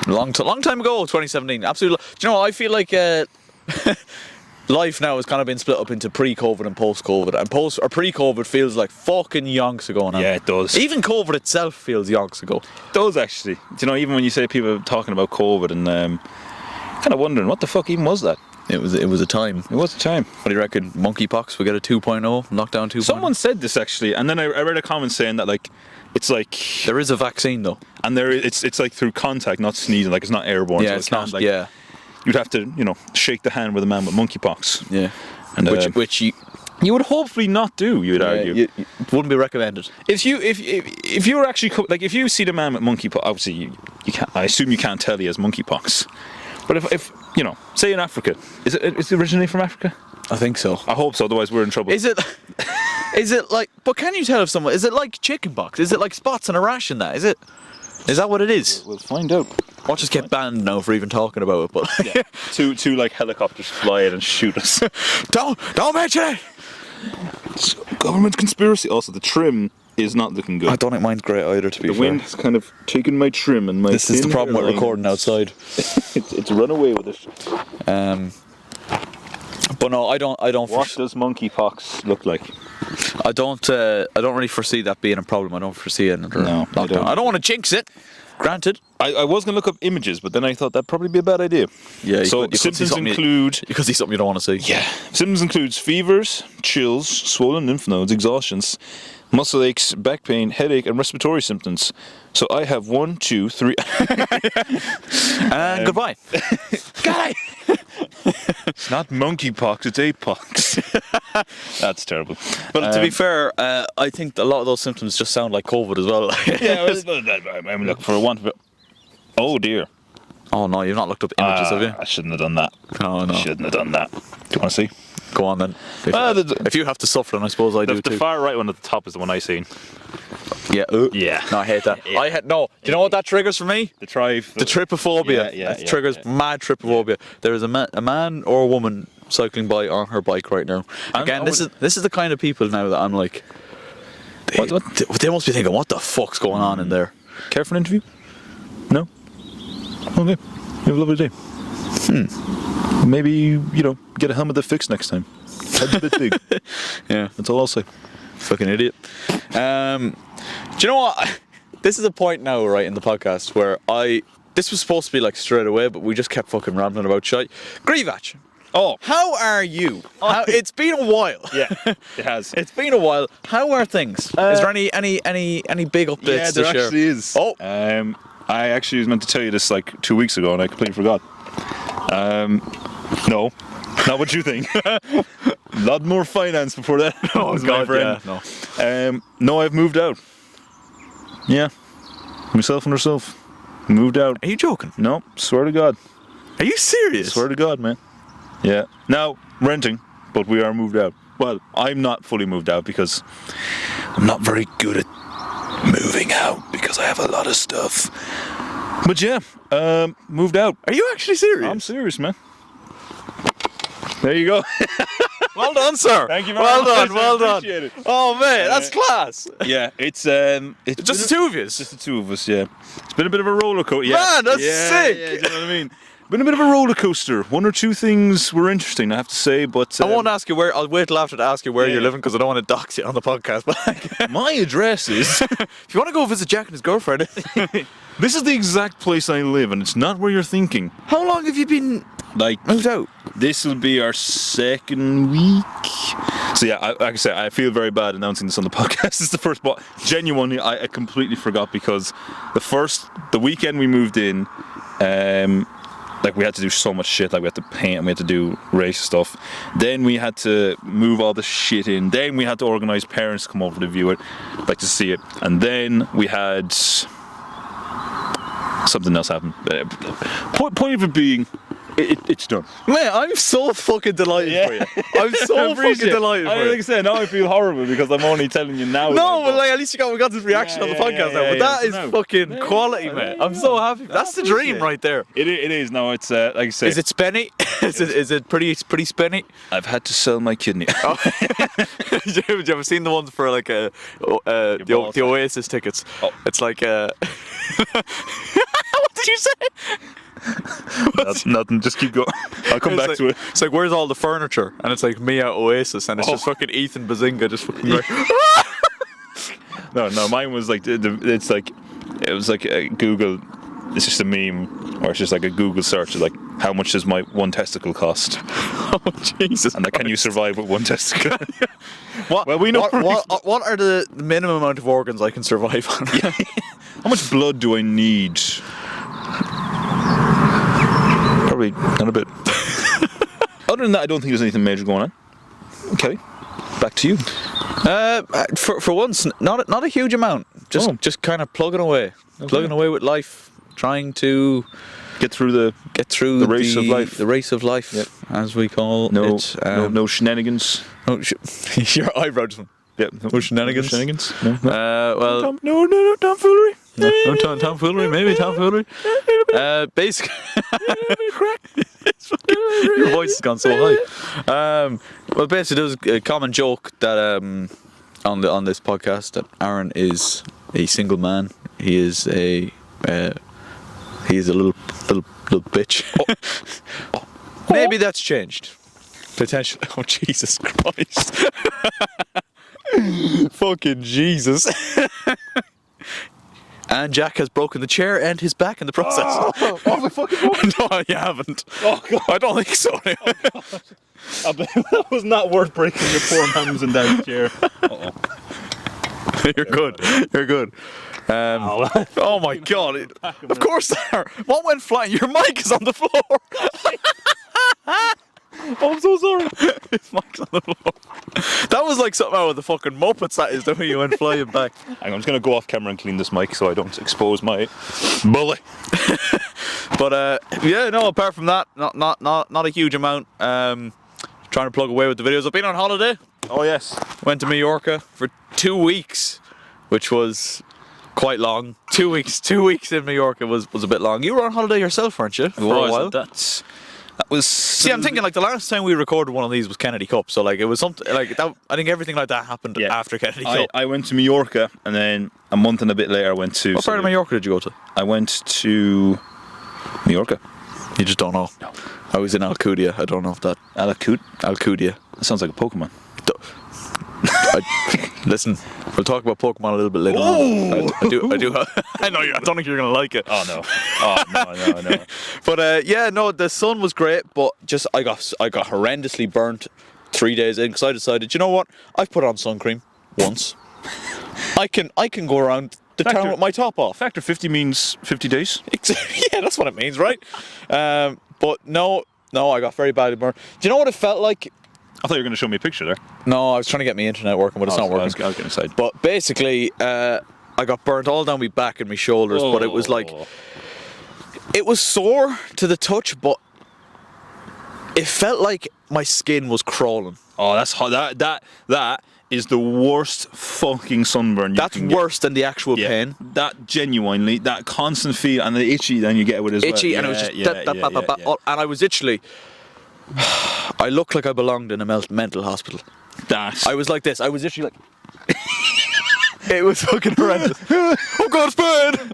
Long time ago, 2017. Absolutely. Do you know, I feel like life now has kind of been split up into pre-COVID and post-COVID. And pre-COVID feels like fucking yonks ago now. Yeah, it does. Even COVID itself feels yonks ago. It does, actually. Do you know, even when you say people talking about COVID and kind of wondering, what the fuck even was that? It was a time. It was a time. What do you reckon? Monkeypox, we get a 2.0, lockdown 2.0? Someone said this, actually, and then I read a comment saying that, like, it's like... There is a vaccine, though. And it's like through contact, not sneezing. Like, it's not airborne. Yeah, so it's not, like, yeah. You'd have to, shake the hand with a man with monkeypox. Yeah. And, which you would hopefully not do, you would argue. It wouldn't be recommended. If you were actually... Like, if you see the man with monkeypox, obviously, you can't... I assume you can't tell he has monkeypox. But if say in Africa, is it originally from Africa? I think so. I hope so, otherwise we're in trouble. Is it like, but can you tell if someone, is it like chickenpox? Is it like spots and a rash in that? Is that what it is? We'll find out. I'll just get banned now for even talking about it, but yeah. two like helicopters fly in and shoot us. Don't mention it! It's government conspiracy. Also, the trim is not looking good. I don't think mine's great either, to be fair. The wind has kind of taken my trim and my... This is the problem with recording outside. it's run away with it. But no, I don't. What does monkeypox look like? I don't really foresee that being a problem. I don't foresee another lockdown. I don't want to jinx it. Granted. I was going to look up images, but then I thought that'd probably be a bad idea. Yeah. So symptoms include... You could see something you don't want to see. Yeah. Symptoms includes fevers, chills, swollen lymph nodes, exhaustions, muscle aches, back pain, headache, and respiratory symptoms. So I have 1, 2, 3... And goodbye. Guy! It's not monkeypox, it's apepox. That's terrible. But to be fair, I think a lot of those symptoms just sound like COVID as well. Yeah, I'm looking for one. Oh dear. Oh no, you've not looked up images, have you? I shouldn't have done that. Oh no. Shouldn't have done that. Do you want to see? Go on then. If you have to suffer, then I suppose I do too. The far right one at the top is the one I seen. Yeah. Yeah. No, I hate that. Yeah. Do you know what that triggers for me? The trypophobia. Yeah. That triggers mad trypophobia. There is a man or a woman cycling by on her bike right now. Again, this is the kind of people now that I'm like. They must be thinking, what the fuck's going on in there? Care for an interview? No. Okay. You have a lovely day. Maybe, get a helmet that fixed next time. Head's a bit big. Yeah. That's all I'll say. Fucking idiot. Do you know what? this is a point now, right, in the podcast where this was supposed to be like straight away, but we just kept fucking rambling about shite. GRZYWACZ. Oh, How are you? It's been a while. yeah, it has. It's been a while. How are things? Is there any big updates Yeah, to there share? actually is. Oh. I actually was meant to tell you this like 2 weeks ago, and I completely forgot. No, not what you think. A lot more finance before that. Oh, was God, my friend. yeah, No, I've moved out. Yeah, myself and herself moved out. Are you joking? No, swear to God. Are you serious? Swear to God, man. Yeah. Now, renting, but we are moved out. Well, I'm not fully moved out because I'm not very good at moving out because I have a lot of stuff. But yeah, moved out. Are you actually serious? I'm serious, man. There you go. Well done, sir. Thank you very much. Well done. Appreciate it. Oh man, that's class. Yeah, it's Just the two of you. Just the two of us, yeah. It's been a bit of a roller coaster. Yeah. Man, that's sick. Yeah, you know what I mean? Been a bit of a roller coaster. One or two things were interesting, I have to say, but I won't ask you where. I'll wait till after to ask you where Yeah. you're living because I don't want to dox you on the podcast. But like, my address is. if you want to go visit Jack and his girlfriend, This is the exact place I live, and it's not where you're thinking. how long have you been Like, moved out? this will be our second week. So yeah, like I said, I feel very bad announcing this on the podcast. It's the first, but genuinely, I completely forgot because the weekend we moved in, like we had to do so much shit. Like we had to paint and we had to do race stuff. Then we had to move all the shit in. Then we had to organise parents to come over to view it, like to see it. And then we had something else happen. Point of it being, it's done. Man, I'm so fucking delighted for you. I'm so fucking delighted for you. Like I said, now I feel horrible because I'm only telling you now. No, but like at least we got this reaction on the podcast now. But that is fucking quality, man. I'm so happy. That's the dream right there. It is. No, it's like I said. Is it spenny? Is it pretty spenny? I've had to sell my kidney. Oh. Have you ever seen the ones for like the Oasis tickets? Oh. It's like what did you say? Nothing. Just keep going. I'll come back like, to it. It's like, where's all the furniture? And it's like me at Oasis, and it's just fucking Ethan Bazinga just fucking like. No, mine was like it's like it was like a Google. It's just a meme, or it's just like a Google search of like how much does my one testicle cost? Oh Jesus! And like, can you survive with one testicle? What? Well, we know. What are the minimum amount of organs I can survive on? How much blood do I need? Probably not a bit. Other than that, I don't think there's anything major going on. Okay, back to you. For once, not a huge amount. Just kind of plugging away, with life, trying to Get through the race of life. The race of life, Yep. as we call it. No shenanigans. Your eyebrow just went. Yep. No shenanigans. No. Well, No tomfoolery. no tomfoolery, maybe tomfoolery. Basically, your voice has gone so high. Well, basically, there was a common joke that on this podcast that Aaron is a single man. He is a little bitch. Oh. Maybe that's changed. Potentially. Oh Jesus Christ! Fucking Jesus! And Jack has broken the chair and his back in the process. Oh my fucking God. No, you haven't. Oh God. I don't think so. That was not worth breaking your poor hands in that chair. You're good. You're good. Oh my God! Of course they are. What went flying? Your mic is on the floor. Oh, I'm so sorry. His mic's on the floor. That was like something out of the fucking Muppets. That is the way you went flying back. I'm just gonna go off camera and clean this mic so I don't expose my bully. But yeah, no. Apart from that, not a huge amount. Trying to plug away with the videos. I've been on holiday. Oh yes. Went to Mallorca for 2 weeks, which was quite long. 2 weeks. 2 weeks in Mallorca was a bit long. You were on holiday yourself, weren't you? For a while. That was. See, I'm thinking like the last time we recorded one of these was Kennedy Cup, so like it was something like that. I think everything like that happened after Kennedy Cup. I went to Mallorca, and then a month and a bit later I went to. What part of Mallorca did you go to? I went to Mallorca. You just don't know. No. I was in Alcudia. I don't know if that. Alcudia. Alcudia. That sounds like a Pokemon. Listen, we'll talk about Pokemon a little bit later on. I do. I know. I don't think you're gonna like it. Oh no. But yeah, no, the sun was great, but just I got horrendously burnt 3 days in because I decided, you know what? I've put on sun cream once. I can go around the town with my top off. Factor 50 means 50 days. Yeah, that's what it means, right? But no, I got very badly burnt. Do you know what it felt like? I thought you were going to show me a picture there. No, I was trying to get my internet working, but it's not working. I was getting excited. But basically, I got burnt all down my back and my shoulders, but it was like, it was sore to the touch, but it felt like my skin was crawling. Oh, that's hot. That is the worst fucking sunburn you can get. That's worse than the actual pain. That genuinely, that constant feel and the itchy then you get with it as well. Itchy, and it was just and I was literally, I looked like I belonged in a mental hospital. I was like this. I was literally like, it was fucking horrendous. Oh God, it's bad.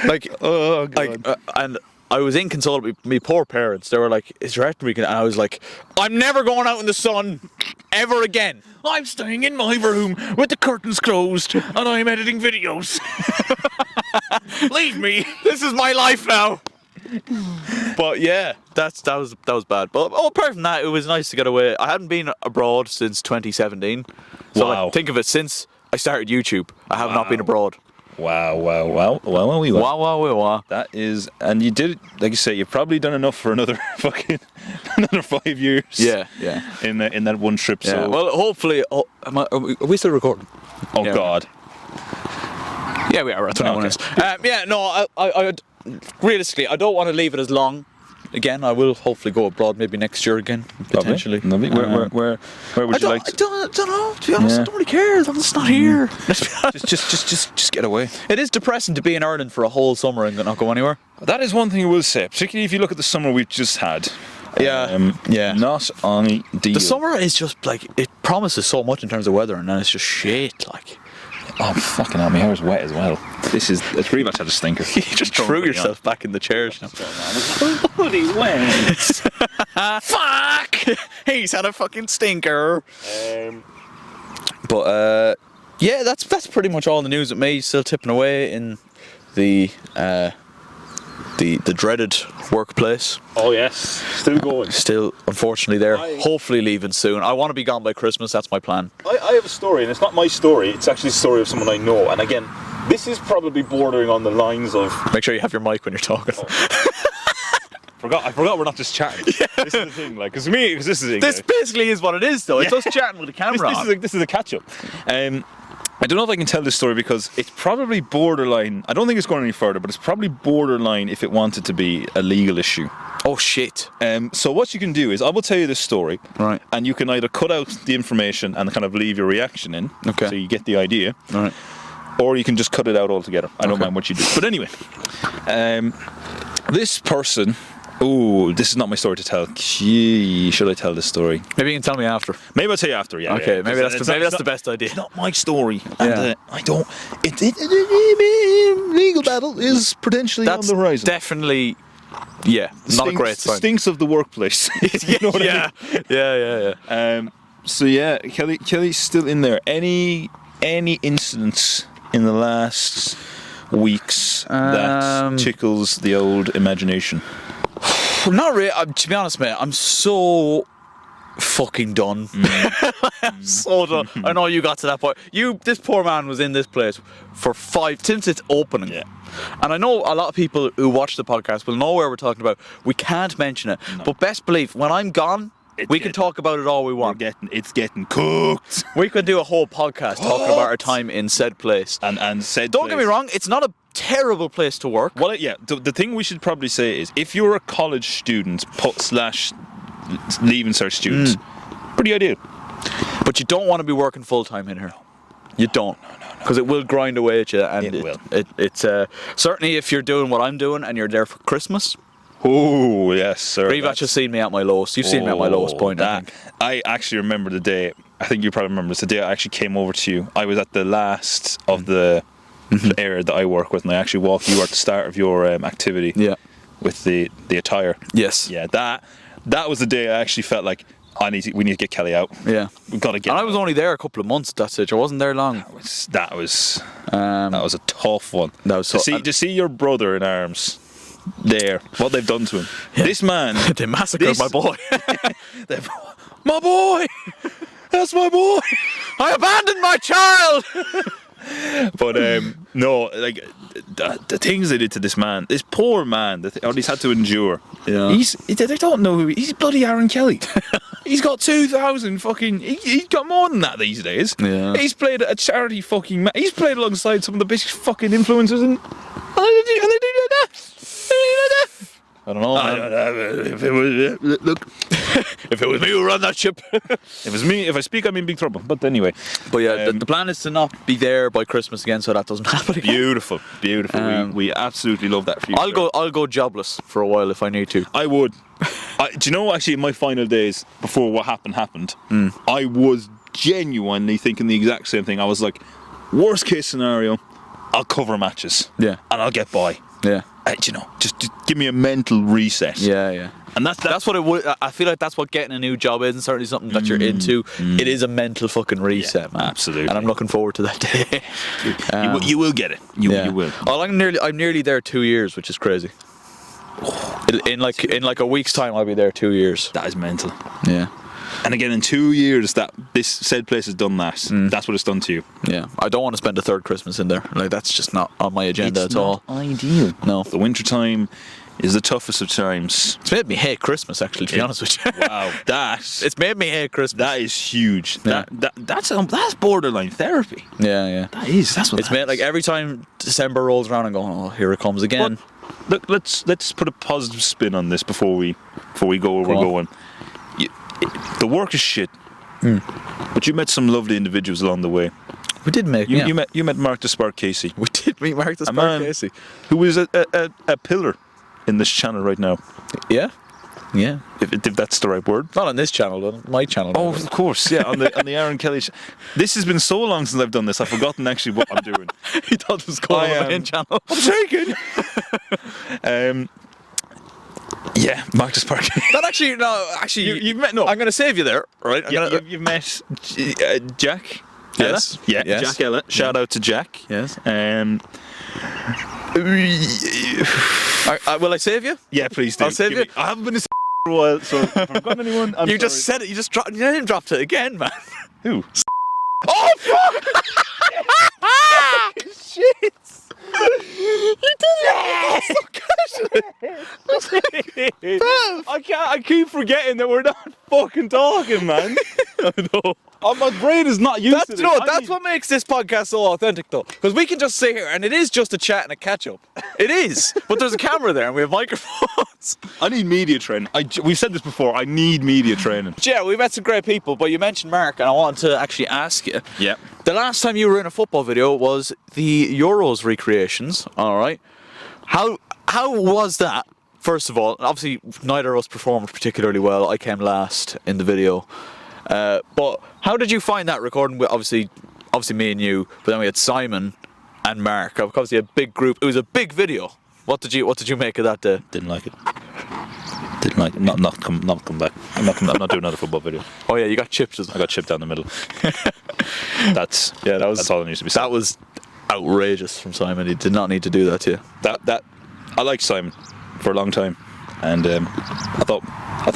Like, oh God. And I was inconsolable. My poor parents, they were like, "Is your acting weekend?" And I was like, "I'm never going out in the sun ever again. I'm staying in my room with the curtains closed and I'm editing videos. Leave me. This is my life now." But yeah, that was bad. But apart from that, it was nice to get away. I hadn't been abroad since 2017. So Wow. like, think of it, since I started YouTube, I have not been abroad. Wow. That is, and you did it, like you say, you've probably done enough for another 5 years. Yeah. In that one trip. Yeah. So Well, hopefully, are we still recording? oh Yeah. God. Yeah, we are at 21 minutes. Yeah, no, I realistically, I don't want to leave it as long. Again, I will hopefully go abroad maybe next year again, potentially. Lovely. Where would you like to? I don't know. To be honest, I don't really care as long as it's not here. Just get away. It is depressing to be in Ireland for a whole summer and not go anywhere. That is one thing I will say, particularly if you look at the summer we've just had. Yeah. Not ideal. The summer is just like, it promises so much in terms of weather, and then it's just shit. Like, oh fucking hell, my hair's wet as well. It's pretty much had a stinker. you just threw yourself back in the chairs. Bloody wet. Fuck! He's had a fucking stinker. But yeah, that's pretty much all the news with me. Still tipping away in the dreaded workplace. Oh yes, still going. Still, unfortunately, there. Hopefully leaving soon. I want to be gone by Christmas. That's my plan. I have a story, and it's not my story. It's actually a story of someone I know. And again, this is probably bordering on the lines of. Make sure you have your mic when you're talking. I forgot we're not just chatting. Yeah. This is the thing, like, because this is. This basically is what it is, though. It's us chatting with the camera on. This is a catch up. I don't know if I can tell this story because it's probably borderline. I don't think it's going any further, but it's probably borderline if it wanted to be a legal issue. Oh shit! So what you can do is I will tell you this story, right? And you can either cut out the information and kind of leave your reaction in, okay, so you get the idea, right? Or you can just cut it out altogether. I don't mind what you do. But anyway, this person. Oh, this is not my story to tell. Gee, should I tell this story? Maybe you can tell me after. Maybe I'll tell you after, yeah. Okay, yeah. maybe that's the best idea. It's not my story. Yeah. And I don't... legal battle is potentially on the horizon. Definitely, yeah, not a great sign. Stinks of the workplace. You know what I mean? Yeah. So yeah, Kelly's still in there. Any incidents in the last weeks that tickles the old imagination? Not really. To be honest, mate, I'm so fucking done. I'm so done. I know you got to that point. This poor man was in this place for since its opening. Yeah. And I know a lot of people who watch the podcast will know where we're talking about. We can't mention it, but best believe when I'm gone, we can talk about it all we want. It's getting cooked. We could do a whole podcast talking about our time in said place. And said. Don't get me wrong, it's not a terrible place to work. Well, yeah. The thing we should probably say is, if you're a college student / leaving cert student, pretty ideal. But you don't want to be working full time in here. You don't. No. Because it will grind away at you, and it will. It's certainly if you're doing what I'm doing and you're there for Christmas. Oh yes, sir. GRZYWACZ has seen me at my lowest. You've seen me at my lowest point. I actually remember the day. I think you probably remember this. The day I actually came over to you. I was at the last of the area that I work with, and I actually walked. You were at the start of your activity. Yeah. With the attire. Yes. Yeah. That was the day I actually felt like we need to get Kelly out. Yeah. We've got to get. And I was only there a couple of months at that stage. I wasn't there long. That was a tough one. That was to see your brother in arms. There, what they've done to him. Yeah. This man, they massacred my boy. My boy, that's my boy. I abandoned my child. But no, like the things they did to this man, this poor man, all he's had to endure. Yeah, they don't know who he's. Bloody Aaron Kelly. He's got 2,000 fucking. He's got more than that these days. Yeah, he's played a charity fucking. He's played alongside some of the biggest fucking influencers, and they do that. I don't know, man. If it was look, if it was me who run that ship, if it was me, if I speak, I'm in big trouble. But anyway, but yeah, the plan is to not be there by Christmas again, so that doesn't happen again. Beautiful. We absolutely love that for you. I'll go jobless for a while if I need to. I would. Do you know? Actually, in my final days before what happened, I was genuinely thinking the exact same thing. I was like, worst case scenario, I'll cover matches. Yeah, and I'll get by. Yeah. Just give me a mental reset. Yeah. And that's what it would. I feel like that's what getting a new job is, and certainly something that you're into. It is a mental fucking reset, man. Absolutely. And I'm looking forward to that day. You will get it. You will. Oh, I'm nearly there 2 years, which is crazy. In like a week's time, I'll be there 2 years. That is mental. Yeah. And again, in 2 years, that this said place has done that. That's what it's done to you. Yeah, I don't want to spend a third Christmas in there. Like, that's just not on my agenda at all. Ideal. No. The winter time is the toughest of times. It's made me hate Christmas, actually. To be honest with you. Wow, it's made me hate Christmas. That is huge. Yeah. That's borderline therapy. Yeah. That's what it's made. Like, every time December rolls around, I'm going, oh, here it comes again. But look, let's put a positive spin on this before we go where we're going. The work is shit, but you met some lovely individuals along the way. We did make. You met Mark the Spark Casey. We did meet Mark the Spark Casey, who is a pillar in this channel right now. Yeah. If that's the right word. Not on this channel, though. My channel. Oh, of course, yeah. On the Aaron Kelly. This has been so long since I've done this. I've forgotten actually what I'm doing. He thought it was going on the main channel. I'm shaking. Yeah, Mark the Spark. You've met. No, I'm going to save you there, right? You've met Jack. Yes. Ella? Yeah. Yes. Jack Ella. Shout out to Jack. Yes. Will I save you? Yeah, please do. I'll save you. I haven't been for a while, so if I've forgotten anyone, I'm You just said it. You just dropped. You didn't drop it again, man. Who? Oh fuck! Shit! You did it! I keep forgetting that we're not fucking talking, man. I know. My brain is not used to this. That's what makes this podcast so authentic, though. Because we can just sit here, and it is just a chat and a catch-up. It is. But there's a camera there, and we have microphones. I need media training. We've said this before. I need media training. Yeah, we met some great people, but you mentioned Mark, and I wanted to actually ask you. Yeah. The last time you were in a football video was the Euros recreations, all right? How was that? First of all, obviously neither of us performed particularly well. I came last in the video. But how did you find that recording with obviously me and you, but then we had Simon and Mark. Obviously a big group. It was a big video. What did you make of that day? Didn't like it. Not come back. I'm not doing another football video. Oh yeah, you got chipped. I got chipped down the middle. That's all that needs to be said. That was outrageous from Simon. He did not need to do that to you. That I liked Simon for a long time, and I thought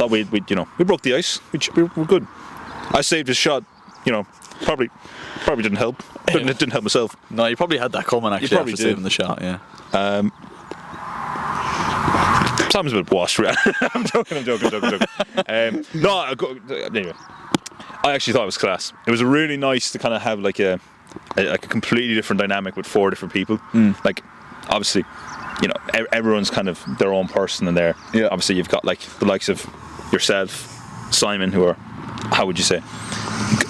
we broke the ice. We were good. I saved his shot. Probably didn't help. It didn't help myself. No, you probably had that coming actually. You probably after did. saving the shot. Yeah. Simon's a bit washed. I'm joking. No, anyway. I actually thought it was class. It was really nice to kind of have like a completely different dynamic with 4 different people. Like, obviously, everyone's kind of their own person in there. Yeah. Obviously, you've got like the likes of yourself, Simon, who are, how would you say?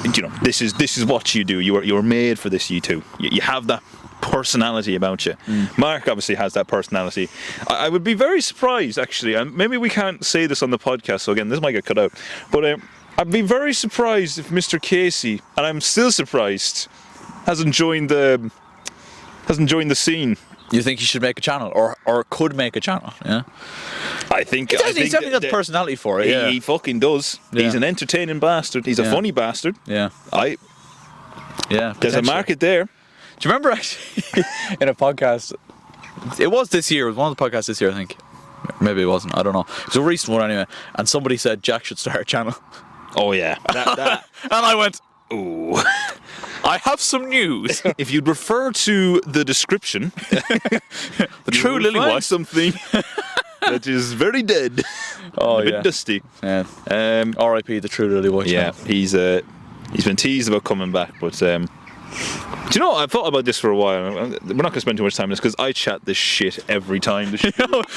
This is what you do. You were made for this. You two. You have that personality about you. Mark obviously has that personality. I would be very surprised, actually, and maybe we can't say this on the podcast, so again, this might get cut out, but I'd be very surprised if Mr. Casey, and I'm still surprised, hasn't joined the scene You think he should make a channel, or could make a channel? Yeah. I think He's definitely got the personality for it. Yeah. He fucking does. Yeah. He's an entertaining bastard. He's a funny bastard. Yeah. There's a potentially. market there. Do you remember actually in a podcast? It was this year. It was one of the podcasts this year, I think. Maybe it wasn't. I don't know. It was a recent one anyway. And somebody said Jack should start a channel. Oh yeah. That. And I went, Ooh. I have some news. If you'd refer to the description, The true Lily White. something that is very dead. Oh a bit yeah. dusty. Yeah. R.I.P. the true Lily White. Yeah, channel. he's been teased about coming back, but do you know, I've thought about this for a while. We're not going to spend too much time on this because I chat this shit every time.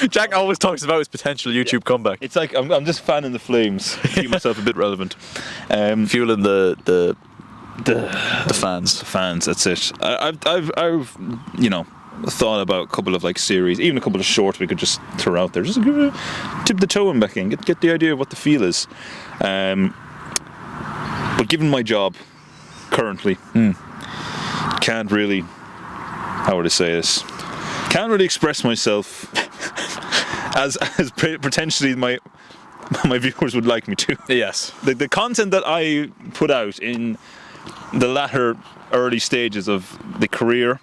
Jack always talks about his potential YouTube comeback. It's like I'm just fanning the flames, keep myself a bit relevant. Fueling the fans. The fans, that's it. I've thought about a couple of like series, even a couple of shorts we could just throw out there, just tip the toe in back in, get the idea of what the feel is. But given my job currently, can't really, how would I say this? Can't really express myself as potentially my viewers would like me to. Yes. The content that I put out in the latter early stages of the career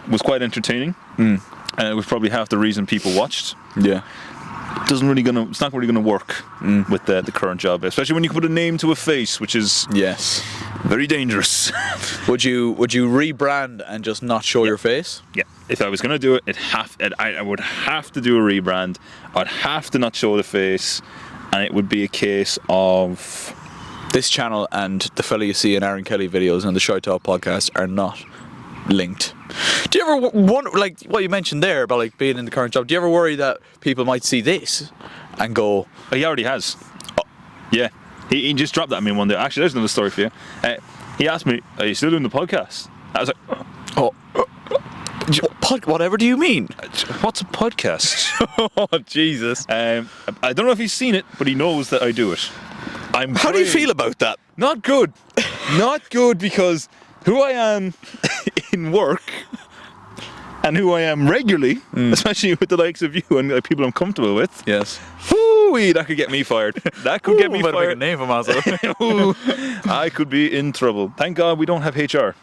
was quite entertaining, and it was probably half the reason people watched. Yeah. It's not really gonna work with the current job, especially when you put a name to a face, which is very dangerous. Would you rebrand and just not show your face? Yeah, if I was gonna do it, I would have to do a rebrand. I'd have to not show the face, and it would be a case of This channel and the fella you see in Aaron Kelly videos and the ShiteTalk podcast are not linked. Do you ever wonder, like what you mentioned there about like being in the current job, do you ever worry that people might see this and go, oh, he already has. Yeah, he just dropped that on me one day. Actually, there's another story for you. He asked me, are you still doing the podcast? I was like, whatever do you mean? What's a podcast? Oh, Jesus. I don't know if he's seen it, but he knows that I do it. How do you feel about that? Not good. Not good, because who I am in work and who I am regularly, especially with the likes of you and like, people I'm comfortable with. Yes. Whoo-wee, that could get me fired. That could get me better fired. make a name for myself. Ooh, I could be in trouble. Thank God we don't have HR.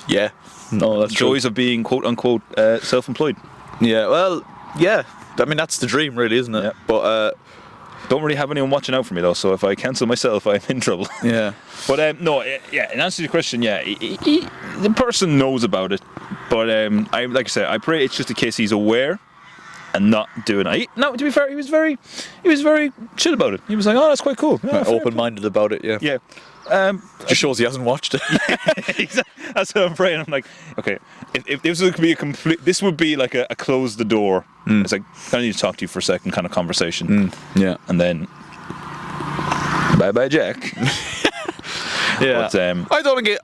Yeah. No, that's Joys of being quote unquote self-employed. Yeah, well, yeah. I mean, that's the dream, really, isn't it? Yeah. But don't really have anyone watching out for me though, so if I cancel myself, I'm in trouble. yeah. But no, yeah. In answer to your question, yeah, the person knows about it, but I like I said, I pray it's just a case he's aware and not doing it. No, to be fair, he was very chill about it. He was like, oh, that's quite cool. Yeah, Open-minded about it, yeah. Yeah. Just shows he hasn't watched it. Exactly. That's what I'm praying. I'm like, okay, if this would be this would be like a close the door. It's like, I need to talk to you for a second kind of conversation. Yeah. And then, bye, Jack. Yeah. But, I don't think it.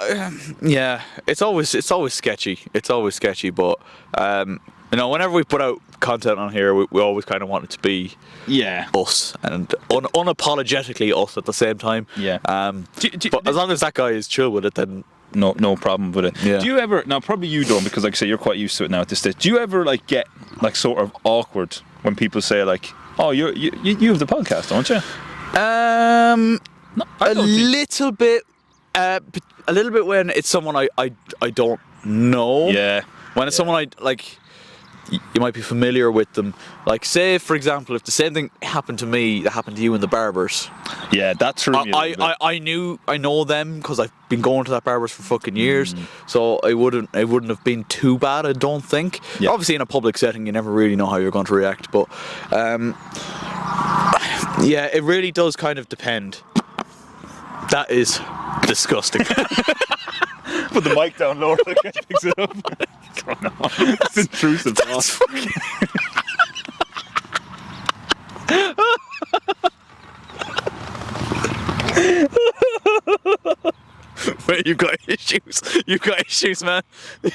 Yeah, it's always sketchy. It's always sketchy, but whenever we put out content on here, we always kind of want it to be us and unapologetically us at the same time. Yeah. But as long as that guy is chill with it, then no problem with it. Yeah. Do you ever, now probably you don't, because like I say, you're quite used to it now at this stage. Do you ever like get like sort of awkward when people say like, oh, you have the podcast, don't you? No, a little bit when it's someone I don't know. Yeah. When it's someone I like, you might be familiar with them. Like, say for example, if the same thing happened to me that happened to you in the barbers. Yeah, that threw me. I know them because I've been going to that barbers for fucking years. So it wouldn't have been too bad, I don't think. Yeah. Obviously, in a public setting, you never really know how you're going to react. But yeah, it really does kind of depend. That is disgusting. Put the mic down lower so I picks it up. Come on. It's intrusive. That's fucking... Wait, you've got issues. You've got issues, man.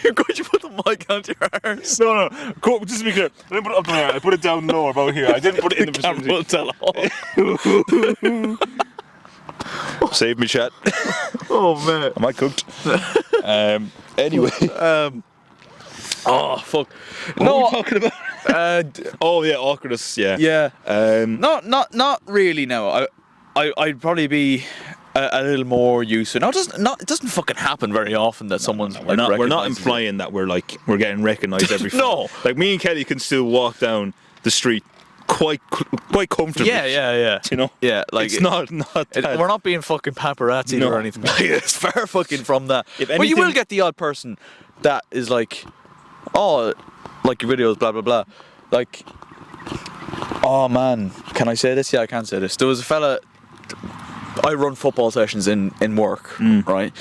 You're going to put the mic onto your arse. No. Cool. Just to be clear, I didn't put it up there. I put it down lower, about here. I didn't put it in the vicinity. Will tell all. Save me, chat. Oh man, Am I cooked? Anyway, Oh fuck! What are we talking about? Oh yeah, awkwardness. Yeah. Yeah. Not really. No, I'd probably be a little more used to. No, it doesn't fucking happen very often that someone's. We're not recognises implying that we're getting recognised every. No. Like me and Kelly can still walk down the street quite comfortably. Yeah. You know. Yeah, like it's not that. we're not being fucking paparazzi No. or anything. It's far fucking from that. If But you anything- will get the odd person that is like, oh, like your videos, blah blah blah. Like, oh man, can I say this? Yeah, I can say this. There was a fella. I run football sessions in work, right?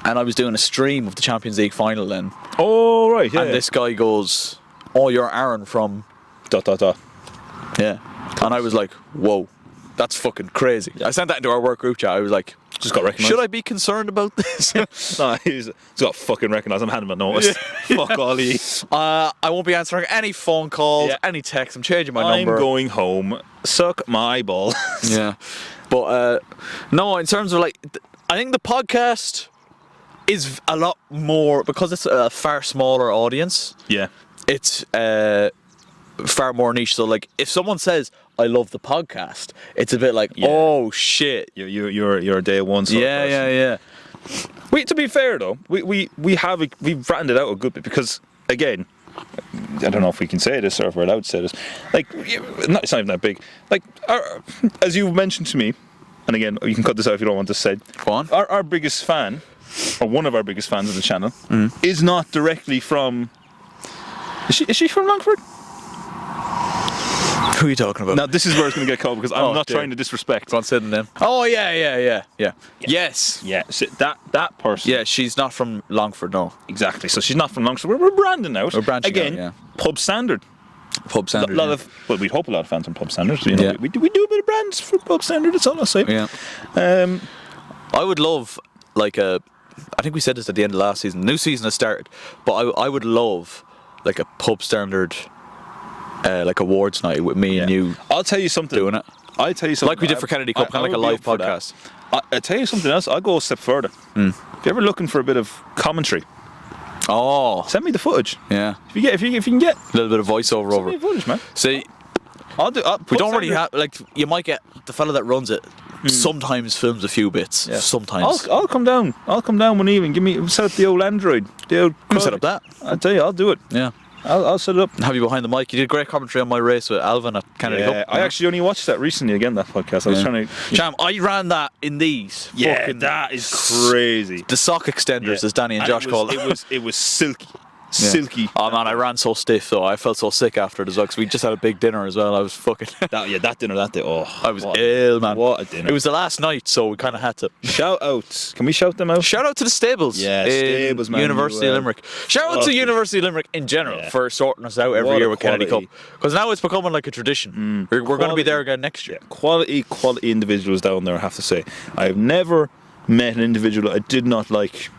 And I was doing a stream of the Champions League final then. Oh right. Yeah. And this guy goes, "Oh, you're Aaron from." Yeah. And I was like, whoa, that's fucking crazy. I sent that into our work group chat. I was like, Just got recognised. should I be concerned about this? No, he's got fucking recognised. I'm handing him a notice. Fuck all you. I won't be answering any phone calls, Yeah. any texts. I'm changing my I'm number. going home. Suck my ball. Yeah. But no, in terms of like, I think the podcast is a lot more, because it's a far smaller audience, Yeah. it's far more niche. So like, if someone says, I love the podcast, it's a bit like, Yeah. oh shit. You're a day one sort of person. Yeah. Wait, to be fair though, we've rattened it out a good bit because again, I don't know if we can say this or if we're allowed to say this. Like, it's not even that big. Like, as you mentioned to me, and again, you can cut this out if you don't want to say. Go on. Our biggest fan, or one of our biggest fans of the channel, is not directly from. Is she from Longford? Who are you talking about? Now this is where it's going to get called because I'm Oh, not dear. trying to disrespect. Go on, say the name. Oh yeah. Yes. Yeah, so that person. Yeah, she's not from Longford, no. Exactly. So she's not from Longford. We're branding out. We're branching again. out, yeah. Pub standard. Pub standard. A lot yeah. of, well, we'd hope a lot of fans from Pub Standard. You know, Yeah. we do a bit of brands for Pub Standard. That's all I'll say. Yeah. I would love like I think we said this at the end of last season. New season has started, but I would love like a Pub Standard like awards night with me and you I'll tell you something. doing it. I'll tell you something. Like we did for Kennedy Cup, kind of like a would be live up for that. podcast. I'll tell you something else. I'll go a step further. If you're ever looking for a bit of commentary, Oh, send me the footage. yeah. If you can get A little bit of voiceover send me the over. footage, man. See, I'll do. we don't really have like you might get the fella that runs it. Sometimes films a few bits. Yeah. Sometimes. I'll come down. I'll come down one evening. Set up the old Android. The old. You set up that. I'll tell you. I'll do it. Yeah. I'll set it up. Have you behind the mic? You did great commentary on my race with Alvin at Kennedy Cup. I actually only watched that recently again. That podcast. I was trying to. Jam, I ran that in these. Yeah, fucking- that is crazy. The sock extenders, as Danny and Josh call them. It was silky, Yeah. silky. Oh man, I ran so stiff though. I felt so sick after it as well because we just had a big dinner as well. I was fucking. That dinner that day. Oh, I was what- ill, man. What a dinner! It was the last night, so we kind of had to. Shout out. Can we shout them out? Shout out to the stables. Yeah, in stables, man. University You, of Limerick. Shout out to fucking- University of Limerick in general Yeah. for sorting us out every What a year with Kennedy Cup. quality. Because now it's becoming like a tradition. We're going to be Quality. there again next year. Quality individuals down there. I have to say, I have never met an individual I did not like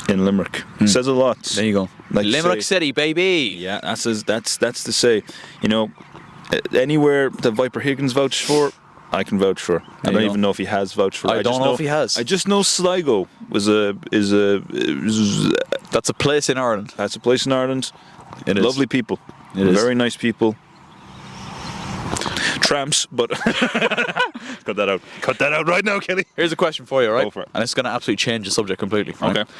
in Limerick. Says a lot. There you go. Like you Limerick say- City, baby. Yeah, that's to say. You know, anywhere that Viper Higgins vouched for, I can vouch for. I you don't go. even know if he has vouched for. I don't just know if he has. I just know Sligo is That's a place in Ireland. that's a place in Ireland. It is. Lovely people. It is. Very nice people. Tramps, but cut that out. Cut that out right now, Kelly. Here's a question for you, right? Go for it. And it's going to absolutely change the subject completely. Right? Okay.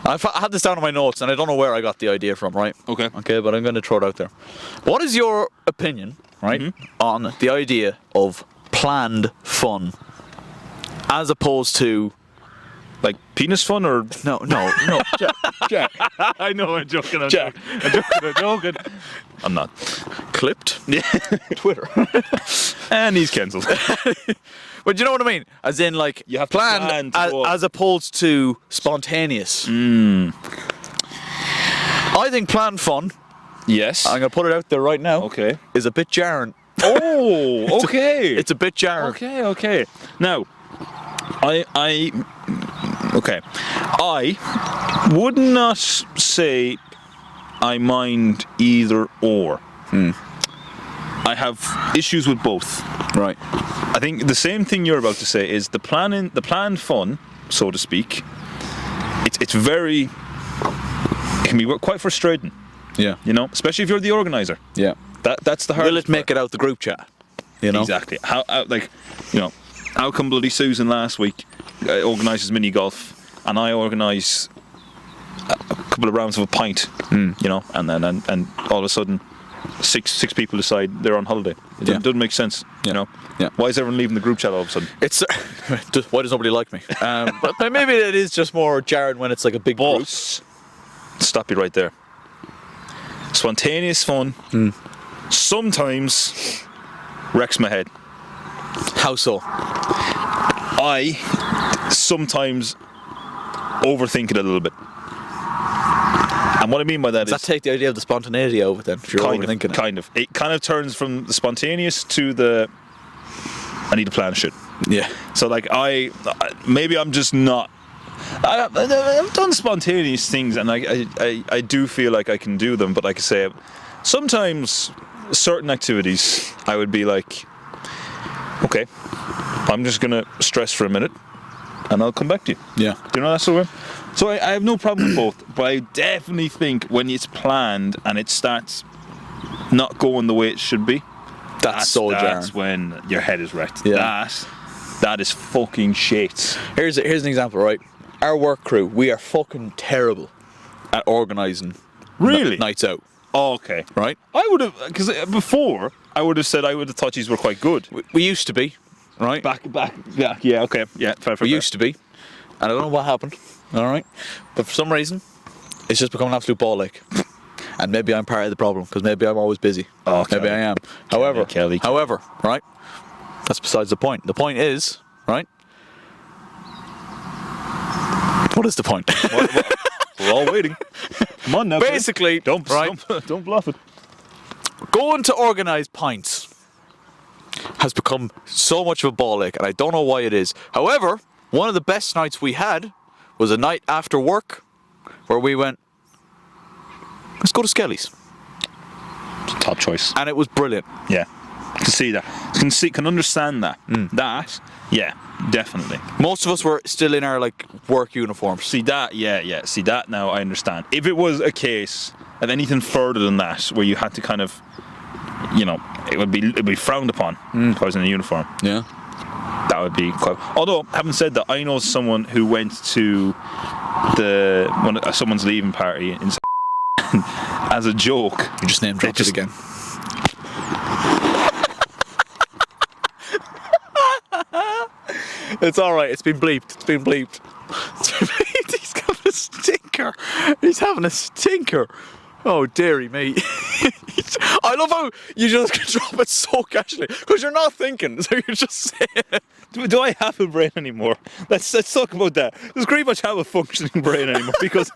I had this down in my notes, and I don't know where I got the idea from, right? Okay. Okay, but I'm going to throw it out there. What is your opinion, right, on the idea of planned fun as opposed to... Like penis fun or No. Jack? I know I'm joking. I'm joking. I'm not. Clipped? Yeah. Twitter. And he's cancelled. But you know what I mean? As in, like, You have to plan planned to go. as opposed to spontaneous. I think planned fun, Yes. I'm going to put it out there right now, Okay. is a bit jarring. Oh, okay. It's a bit jarring. Okay. Now, I would not say I mind either or. I have issues with both. Right. I think the same thing you're about to say is the planned fun, so to speak. It can be quite frustrating. Yeah. You know, especially if you're the organizer. Yeah. That's the hardest. Will it make it out the group chat? You know. Exactly. How how come bloody Susan last week organises mini golf and I organise a couple of rounds of a pint, you know, and then and all of a sudden six people decide they're on holiday. It doesn't make sense, you know. Yeah. Why is everyone leaving the group chat all of a sudden? It's why does nobody like me? But maybe it is just more jarring when it's like a big group. Stop you right there. Spontaneous fun sometimes wrecks my head. How so? I sometimes overthink it a little bit. And what I mean by that Does that take the idea of the spontaneity out of it then? If you're overthinking it? Kind of. It kind of turns from the spontaneous to the I need to plan shit. Yeah. So like maybe I'm just not. I've done spontaneous things, and I do feel like I can do them. But like I say, sometimes certain activities I would be like, okay, I'm just gonna stress for a minute, and I'll come back to you. Yeah. Do you know that sort of way? So I have no problem with both, but I definitely think when it's planned and it starts not going the way it should be, that's when your head is wrecked. Yeah. That is fucking shit. Here's an example, right? Our work crew, we are fucking terrible at organising nights out. Oh, okay. Right? I would have, because before I would have said I would have thought you were quite good. We used to be, right? Back, yeah, okay, yeah, fair. We used to be, and I don't know what happened. All right, but for some reason, it's just become an absolute ball ache. And maybe I'm part of the problem because maybe I'm always busy. Oh, maybe I am. However, right? That's besides the point. The point is, right? What is the point? We're all waiting. Come on now. Basically, don't bluff it. Going to organise pints has become so much of a ball ache, and I don't know why it is. However, one of the best nights we had was a night after work where we went, let's go to Skelly's. Top choice. And it was brilliant. Yeah. Can see that. Can understand that. That, yeah, definitely. Most of us were still in our like work uniforms. See that, yeah. See that now I understand. If it was a case of anything further than that, where you had to kind of, you know, it'd be frowned upon if I was in a uniform. Yeah. That would be quite. Although, having said that, I know someone who went to someone's leaving party in as a joke. You just name dropped it again. It's alright, it's been bleeped. He's got a stinker. He's having a stinker. Oh, dearie me. I love how you just drop it so casually because you're not thinking, so you're just saying it. Do I have a brain anymore? Let's talk about that. Does pretty much have a functioning brain anymore? Because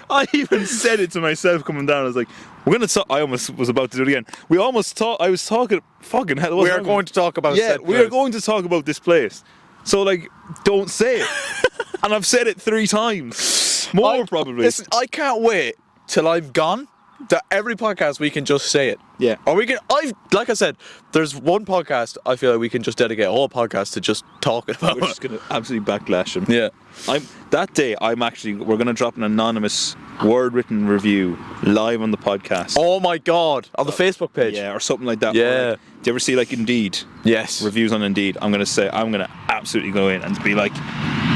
I even said it to myself coming down. I was like, we're going to talk. I almost was about to do it again. We almost thought, I was talking, fucking hell. We are going to talk about we are going to talk about this place. So, like, don't say it. And I've said it 3 times. More probably. Listen, I can't wait till I'm gone. That every podcast we can just say it. Yeah. Or we can. Like I said, there's one podcast I feel like we can just dedicate a whole podcast to just talking about. We're just gonna absolutely backlash him. Yeah. We're gonna drop an anonymous word-written review live on the podcast. Oh my god! On the Facebook page. Yeah, or something like that. Yeah. Or like, do you ever see like Indeed? Yes. Reviews on Indeed. I'm gonna absolutely go in and be like,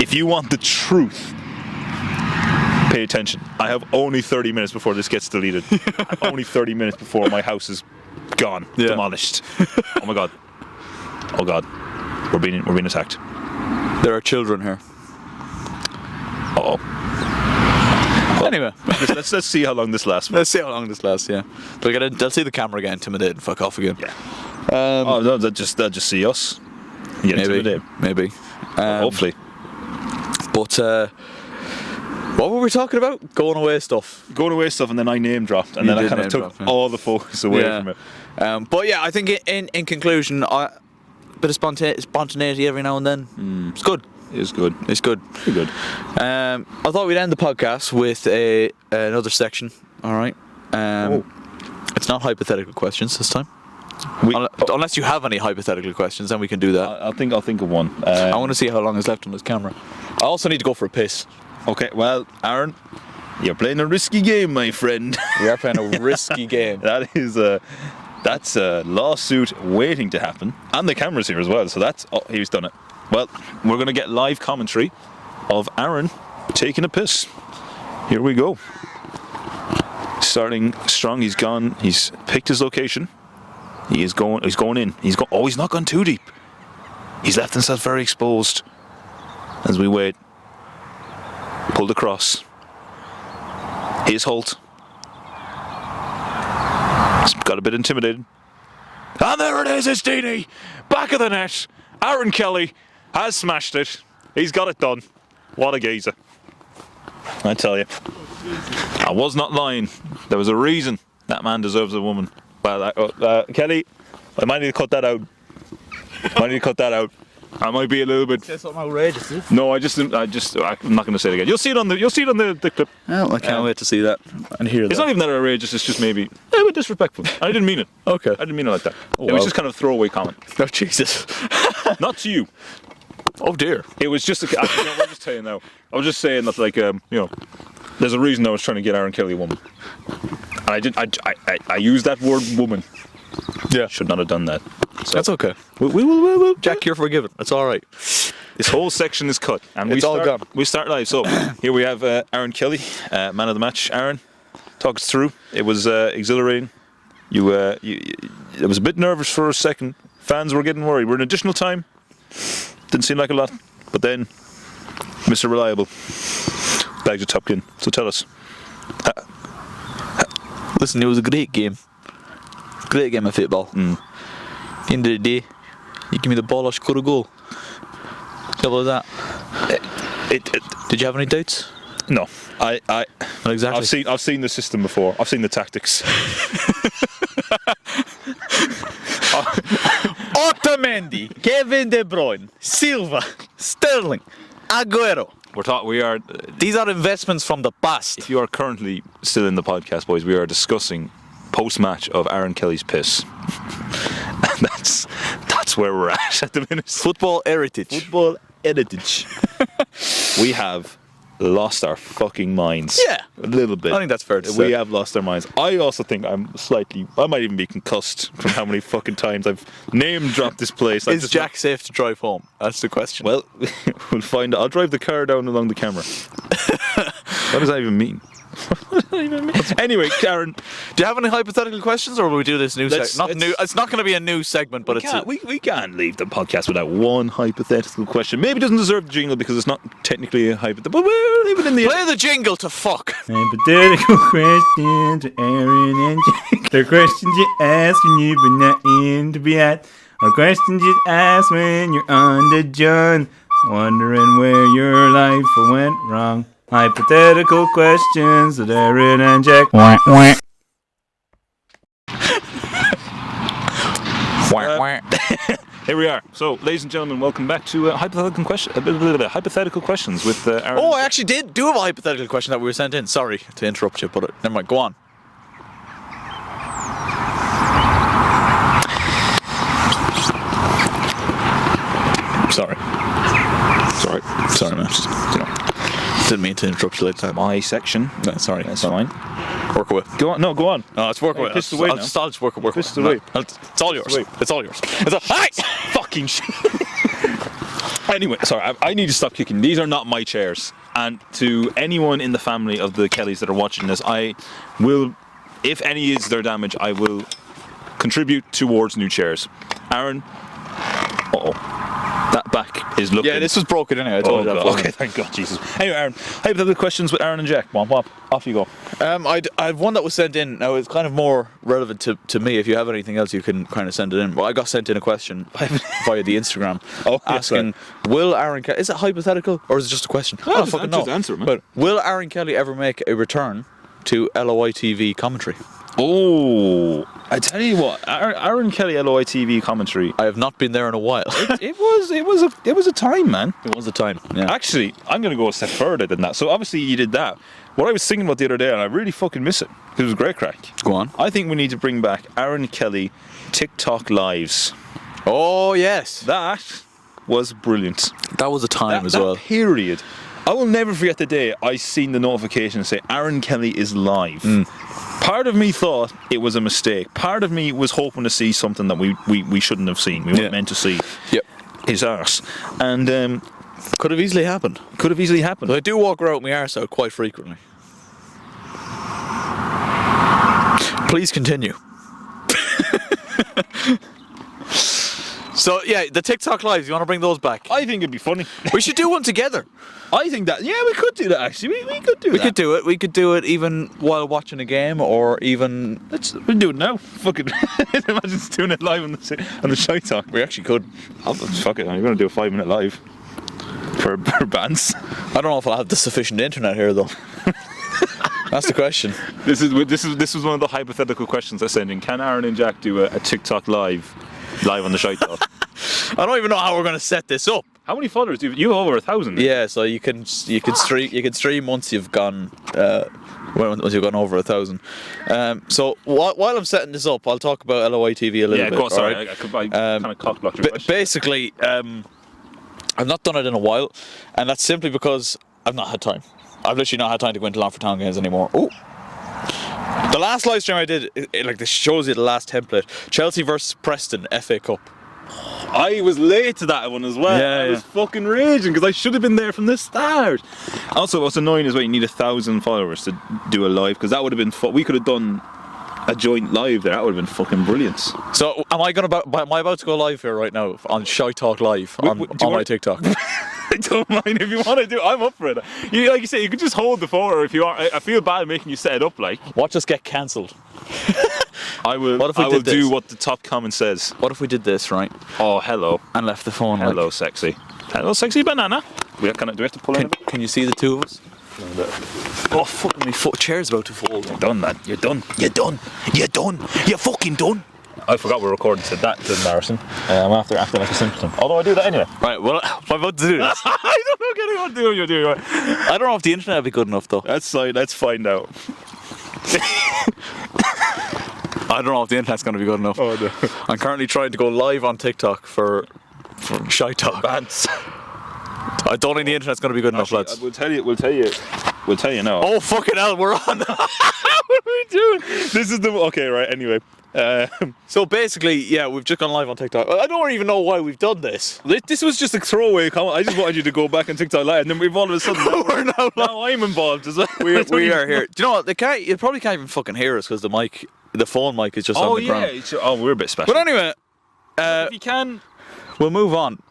if you want the truth, pay attention. I have only 30 minutes before this gets deleted. Only 30 minutes before my house is gone, demolished. Oh my god. Oh god. We're being attacked. There are children here. Uh-oh. Well, anyway, let's see how long this lasts. Let's see how long this lasts. Yeah. They'll see the camera get intimidated and fuck off again. Yeah. No, they'll just see us. Get intimidated. Maybe. Hopefully. But. What were we talking about? Going away stuff, and then I name dropped, and then I kind of took all the focus away from it. But yeah, I think in conclusion, a bit of spontaneity every now and then. It's good. It's good. It's good. Pretty good. I thought we'd end the podcast with another section. All right. It's not hypothetical questions this time. Unless you have any hypothetical questions, then we can do that. I'll think of one. I want to see how long is left on this camera. I also need to go for a piss. Okay, well, Aaron, You're playing a risky game, my friend. We are playing a risky game. That's a lawsuit waiting to happen. And the camera's here as well, so he's done it. Well, we're going to get live commentary of Aaron taking a piss. Here we go. Starting strong, he's gone. He's picked his location. He's going in. Oh, he's not gone too deep. He's left himself very exposed. As we wait. Pulled across. His halt. He's got a bit intimidated. And there it is, it's Dini. Back of the net. Aaron Kelly has smashed it. He's got it done. What a geezer. I tell you. I was not lying. There was a reason that man deserves a woman. Well, Kelly, I might need to cut that out. I might be a little bit. Say something outrageous, is it? No, I'm not going to say it again. You'll see it on the clip. Oh, I can't wait to see that and hear that. It's not even that outrageous. It's just maybe a bit disrespectful. I didn't mean it. Okay. I didn't mean it like that. It was just kind of a throwaway comment. Oh, Jesus. Not to you. Oh, dear. It was just I'll just tell you now. I was just saying that, like, there's a reason I was trying to get Aaron Kelly a woman. And I used that word woman. Yeah. Should not have done that. So That's okay. we will. Jack, you're forgiven. It's all right. This whole section is cut. And It's all gone. We start live. So here we have Aaron Kelly, man of the match. Aaron, talk us through. It was exhilarating. It was a bit nervous for a second. Fans were getting worried. We're in additional time. Didn't seem like a lot. But then, Mr. Reliable bagged a top gun. So tell us. Listen, it was a great game. Great game of football. At the end of the day, you give me the ball, I score a goal. Simple as that. Did you have any doubts? No. Not exactly. I've seen the system before. I've seen the tactics. Otamendi, Kevin De Bruyne, Silva, Sterling, Aguero. These are investments from the past. If you are currently still in the podcast, boys, we are discussing post-match of Aaron Kelly's piss. And that's where we're at the minute. Football heritage. We have lost our fucking minds. Yeah. A little bit. I think that's fair to say. We have lost our minds. I also think I might even be concussed from how many fucking times I've name-dropped this place. Is Jack safe to drive home? That's the question. Well, we'll find out. I'll drive the car down along the camera. What does that even mean? Anyway, Karen, do you have any hypothetical questions, or will we do this new segment? It's not going to be a new segment, but we can't leave the podcast without one hypothetical question. Maybe it doesn't deserve the jingle because it's not technically a hypothetical, but we'll leave it in the play the jingle to fuck. Hypothetical questions to Aaron and Jack. They're questions you ask when you've been not in to be at, or questions you ask when you're on the John, wondering where your life went wrong. Hypothetical questions that Aaron and Jack. Here we are. So, ladies and gentlemen, welcome back to hypothetical questions with Aaron. Oh, I actually do have a hypothetical question that we were sent in. Sorry to interrupt you, but never mind. Go on. Sorry, man. Just, didn't mean to interrupt you like that. My section. No, sorry. That's fine. Work away. Go on. No, go on. No, it's work away. Pissed away now. I'll just work away. Pissed away. No, it's all yours. It's all yours. Fucking shit. Anyway, sorry, I need to stop kicking. These are not my chairs. And to anyone in the family of the Kellys that are watching this, I will, if any is their damage, I will contribute towards new chairs. Aaron. That back is looking... Yeah, this was broken anyway. I told you that. Okay, thank God, Jesus. Anyway, Aaron, hypothetical questions with Aaron and Jack. Womp. Off you go. I have one that was sent in. Now, it's kind of more relevant to me. If you have anything else, you can kind of send it in. Well, I got sent in a question via the Instagram asking, will Aaron Kelly... Is it hypothetical or is it just a question? I don't fucking know. Just answer, man. But will Aaron Kelly ever make a return to LOI TV commentary? Oh, I tell you what, Aaron Kelly LOI TV commentary. I have not been there in a while. It was a time, man. It was a time. Yeah. Actually, I'm going to go a step further than that. So obviously you did that. What I was thinking about the other day, and I really fucking miss it, because it was great crack. Go on. I think we need to bring back Aaron Kelly TikTok lives. Oh yes, That was brilliant. that was a time as well. Period. I will never forget the day I seen the notification say Aaron Kelly is live. Part of me thought it was a mistake. Part of me was hoping to see something that we shouldn't have seen. We weren't meant to see. Yep. His arse. And Could have easily happened. could have easily happened. But I do walk around with my arse out quite frequently. Please continue. So yeah, the TikTok lives. You want to bring those back? I think it'd be funny. We should do one together. I think that, yeah, we could do that actually. We could do We that. could do it. We could do it even while watching a game, or even We'll do it now. Fuck it. Imagine just doing it live on the ShiteTalk. we actually could. Fuck it. I'm going to do a 5-minute live for bands. I don't know if I'll have the sufficient internet here though. That's the question. This was one of the hypothetical questions I sent in. Can Aaron and Jack do a TikTok live on the ShiteTalk? I don't even know how we're going to set this up. How many followers do you have? Over 1,000. Yeah, so you can stream once you've gone once you've gone over 1,000. So while I'm setting this up, I'll talk about LOI TV a little bit. Yeah, go. Sorry, right? I kind of cock blocked your question. Basically, I've not done it in a while, and that's simply because I've not had time. I've literally not had time to go into Longford Town games anymore. Oh. The last live stream I did, like this shows you the last template. Chelsea versus Preston FA Cup. I was late to that one as well. Yeah, I was fucking raging because I should have been there from the start. Also, what's annoying is you need 1,000 followers to do a live, because that would have been we could have done a joint live there. That would have been fucking brilliant. So am I about to go live here right now on ShiteTalk Live on my TikTok? I don't mind if you want to do it. I'm up for it. Like you say, you could just hold the phone, or if you are, I feel bad making you set it up. Like, Watch us get cancelled. I will. What if we I will did this? do what the top comment says. What if we did this, right? Oh, hello, And left the phone. hello, Like, sexy, hello, sexy banana. Do we have to pull in a bit? can you see the two of us? Oh, fucking me foot chair's about to fall. Done that. You're done. You're done. You're done. You're fucking done. I forgot we're recording. Said that's embarrassing. I'm after acting like a simpleton. Although I do that anyway. Right, well, I'm about to do this. I don't know getting what you're doing. I don't know if the internet will be good enough, though. Let's find out. I don't know if the internet's going to be good enough. Oh no. I'm currently trying to go live on TikTok for ShiteTalk. Bands. I don't think the internet's going to be good enough, lads. We'll tell you now. Oh, fucking hell, we're on. What are we doing? This is the okay, right? Anyway, So basically, yeah, we've just gone live on TikTok. I don't even know why we've done this. this was just a throwaway comment. I just wanted you to go back and TikTok live, and then we've all of a sudden now I'm involved as well. We are here. Do you know what? You probably can't even fucking hear us because the phone mic is just on the ground. We're a bit special. But anyway, if you can, we'll move on.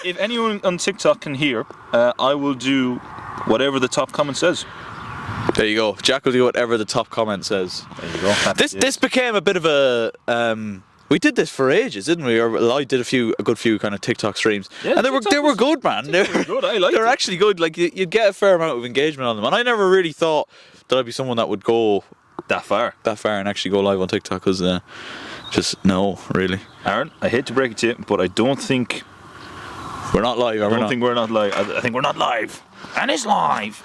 if anyone on TikTok can hear, I will do whatever the top comment says. There you go. Jack will do whatever the top comment says. There you go. This became a bit of a. We did this for ages, didn't we? Or I did a good few kind of TikTok streams, Yeah, and they were good, man. They were good. I liked They were it. actually good. Like you'd get a fair amount of engagement on them, and I never really thought that I'd be someone that would go that far. and actually go live on TikTok. Because just no, really. Aaron, I hate to break it to you, but I don't think We're not live. I don't think we're not live. I think we're not live, and it's live.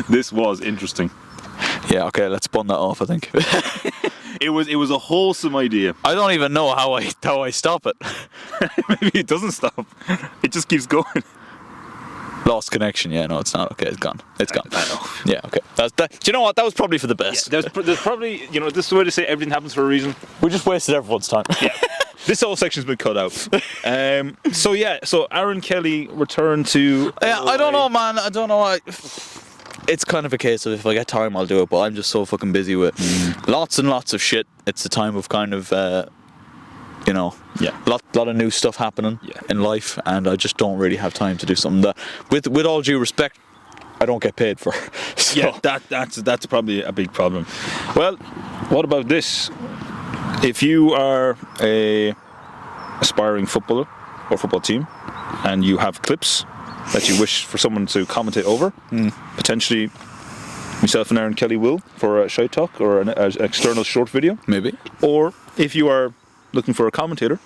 This was interesting. Yeah. Okay. Let's bun that off. I think. It was a wholesome idea. I don't even know how I stop it. Maybe it doesn't stop. It just keeps going. Lost connection. Yeah. No, it's not. Okay. It's gone. It's gone. I know. Yeah. Okay. Do you know what? That was probably for the best. There's probably, this is the way to say everything happens for a reason. We just wasted everyone's time. Yeah. This whole section's been cut out. So Aaron Kelly returned to. Yeah, I don't know, man. I don't know. It's kind of a case of if I get time, I'll do it. But I'm just so fucking busy with lots and lots of shit. It's a time of kind of, lot of new stuff happening in life, and I just don't really have time to do something that, with all due respect, I don't get paid for. So. Yeah, that's probably a big problem. Well, what about this? If you are a aspiring footballer or football team, and you have clips that you wish for someone to commentate over, potentially myself and Aaron Kelly will for a ShiteTalk or an external short video, Maybe. or if you are looking for a commentator,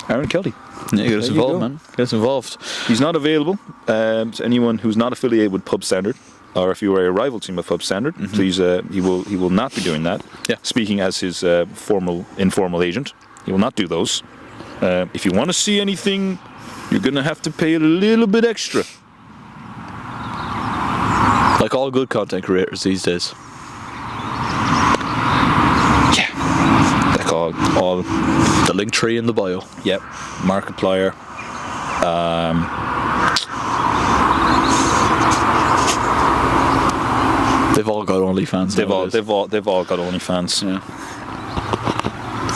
Aaron Kelly. Yeah, get us There you involved, go. man. Get us involved. He's not available to anyone who's not affiliated with Pub Standard, or if you are a rival team of Pub Standard, please, he will not be doing that. Yeah. Speaking as his informal agent, he will not do those. If you want to see anything you're gonna have to pay a little bit extra. Like all good content creators these days. Yeah. Like all The link tree in the bio. yep, Markiplier. They've all got OnlyFans. They've all got OnlyFans. Yeah.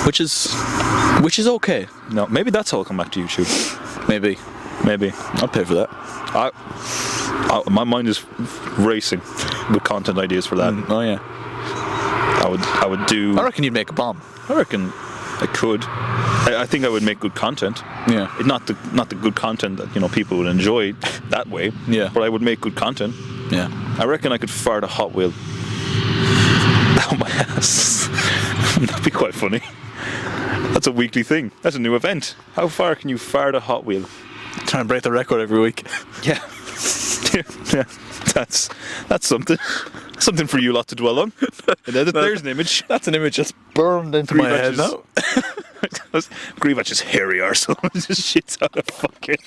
Which is okay. No, maybe that's how I'll come back to YouTube. Maybe. I'll pay for that. My mind is racing with content ideas for that. Oh yeah. I would do. I reckon you'd make a bomb. I reckon I could. I think I would make good content. Yeah. Not the good content that people would enjoy that way. Yeah. But I would make good content. Yeah. I reckon I could fart a Hot Wheel down my ass. That'd be quite funny. That's a weekly thing. That's a new event. How far can you fart a Hot Wheel? Try and break the record every week. Yeah. Yeah. That's something. Something for you lot to dwell on. And then there's an image. That's an image just burned into my head now. GRZYWACZ's hairy arsehole just shits out of fucking.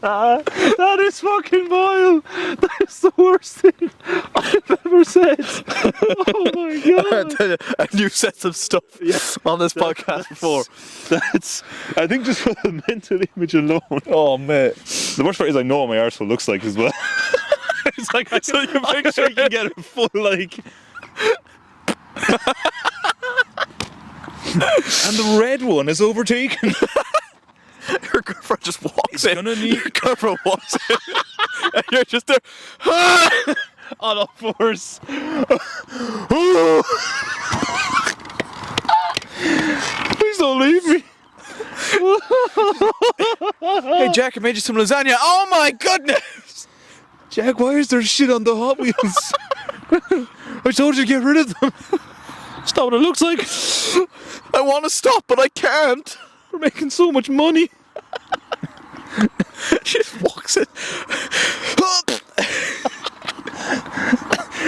That is fucking vile. That is the worst thing I've ever said. Oh my god. And you've said some stuff on this podcast before. I think just for the mental image alone. Oh mate. The worst part is I know what my arsehole looks like as well. It's like I can picture you can get a full like. And the red one is overtaken. Your girlfriend just walks in. Gonna need. Your girlfriend walks in. And you're just there. On all fours. Please don't leave me. Hey Jack, I made you some lasagna. Oh my goodness! Jack, why is there shit on the Hot Wheels? I told you to get rid of them. It's not what it looks like. I want to stop, but I can't. We're making so much money. She just walks in.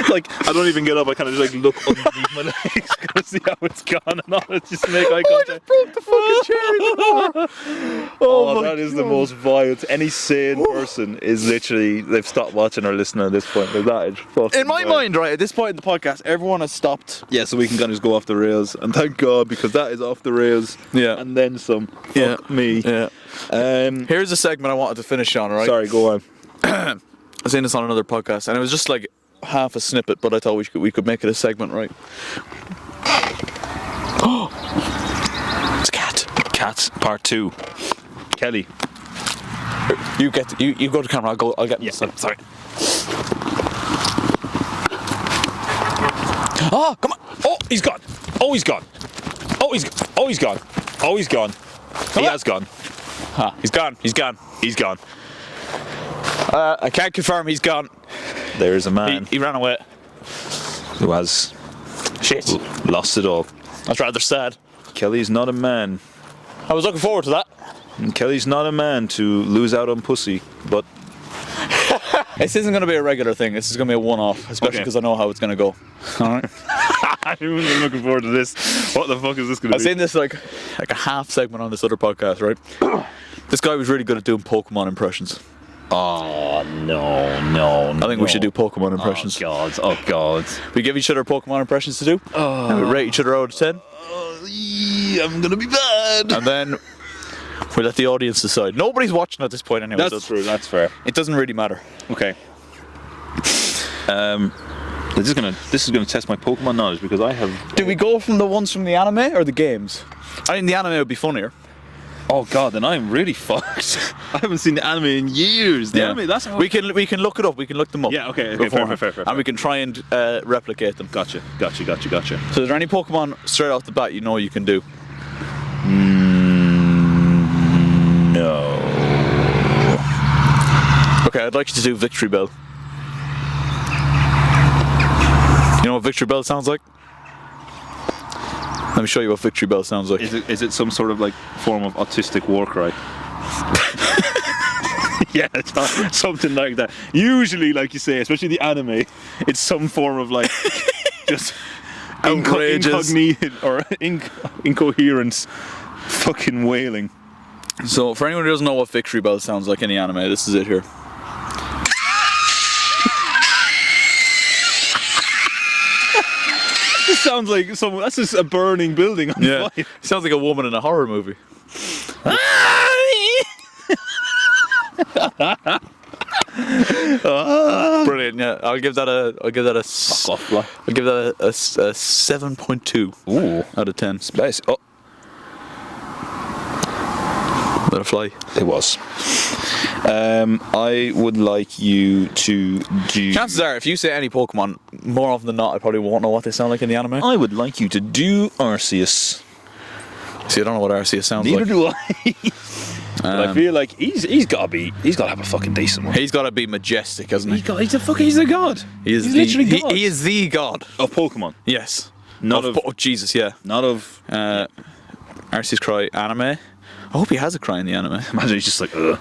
Like, I don't even get up, I kind of just like look underneath my legs to see how it's gone and all. Just make eye I contact. just broke the fucking chair in the floor. Oh, my that is the most vile. Any sane person is literally, they've stopped watching or listening at this point. Like, that is fucking In my vile. mind, right, at this point in the podcast, everyone has stopped. Yeah, so we can kind of just go off the rails. And thank God, because that is off the rails. Yeah. And then some. Fuck me. Yeah. Here's a segment I wanted to finish on, right? Sorry, go on. I was saying this on another podcast, and it was just like half a snippet, but I thought we could make it a segment, right? Oh, it's a cat. Cats, part 2. Kelly. You get you go to camera. I'll get. Yeah, sorry. Oh, come on! Oh, he's gone. Oh, he's gone. Oh, he's gone. Oh, he's gone. Oh, he's gone. He has gone. Huh, he's gone. He's gone. He's gone. I can't confirm he's gone. There's a man He ran away. who has lost it all. That's rather sad. Kelly's not a man. I was looking forward to that. And Kelly's not a man to lose out on pussy, but This isn't going to be a regular thing. This is going to be a one-off, especially Okay. because I know how it's going to go. All right. I'm really looking forward to this. What the fuck is this going I to was be? saying this like a half segment on this other podcast, right? This guy was really good at doing Pokemon impressions. Oh, no. I think we should do Pokemon impressions. Oh, God. We give each other Pokemon impressions to do. And we rate each other out of 10. I'm going to be bad. And then we let the audience decide. Nobody's watching at this point anyway. That's true, that's fair. It doesn't really matter. Okay. This is gonna test my Pokemon knowledge because I have. Do we go from the ones from the anime or the games? I think the anime would be funnier. Oh God, then I'm really fucked. I haven't seen the anime in years. The anime, that's how. We can look it up. We can look them up. Yeah. Okay. beforehand. Fair. And we can try and replicate them. Gotcha. So is there any Pokemon straight off the bat you know you can do? No. Okay, I'd like you to do Victory Bell. You know what Victory Bell sounds like? Let me show you what Victory Bell sounds like. Is it some sort of like form of autistic war cry? Yeah, it's not, something like that. Usually, like you say, especially the anime, it's some form of like just Outrageous. incognito or incoherent fucking wailing. So, for anyone who doesn't know what Victory Bell sounds like in the anime, this is it here. This sounds like that's just a burning building on fire. Sounds like a woman in a horror movie. Brilliant. Yeah, I'll give that a 7.2 out of 10. Space. Oh, Let it fly. it was. I would like you to do. Chances are, if you say any Pokemon, more often than not, I probably won't know what they sound like in the anime. I would like you to do Arceus. See, I don't know what Arceus sounds Neither like. do I. But I feel like he's got to have a fucking decent one. He's got to be majestic, hasn't he? He's a god. He's literally god. He is the god Of Pokemon. Yes. Not of oh, Jesus, yeah. Not of. Arceus cry anime. I hope he has a cry in the anime. Imagine he's just like, ugh.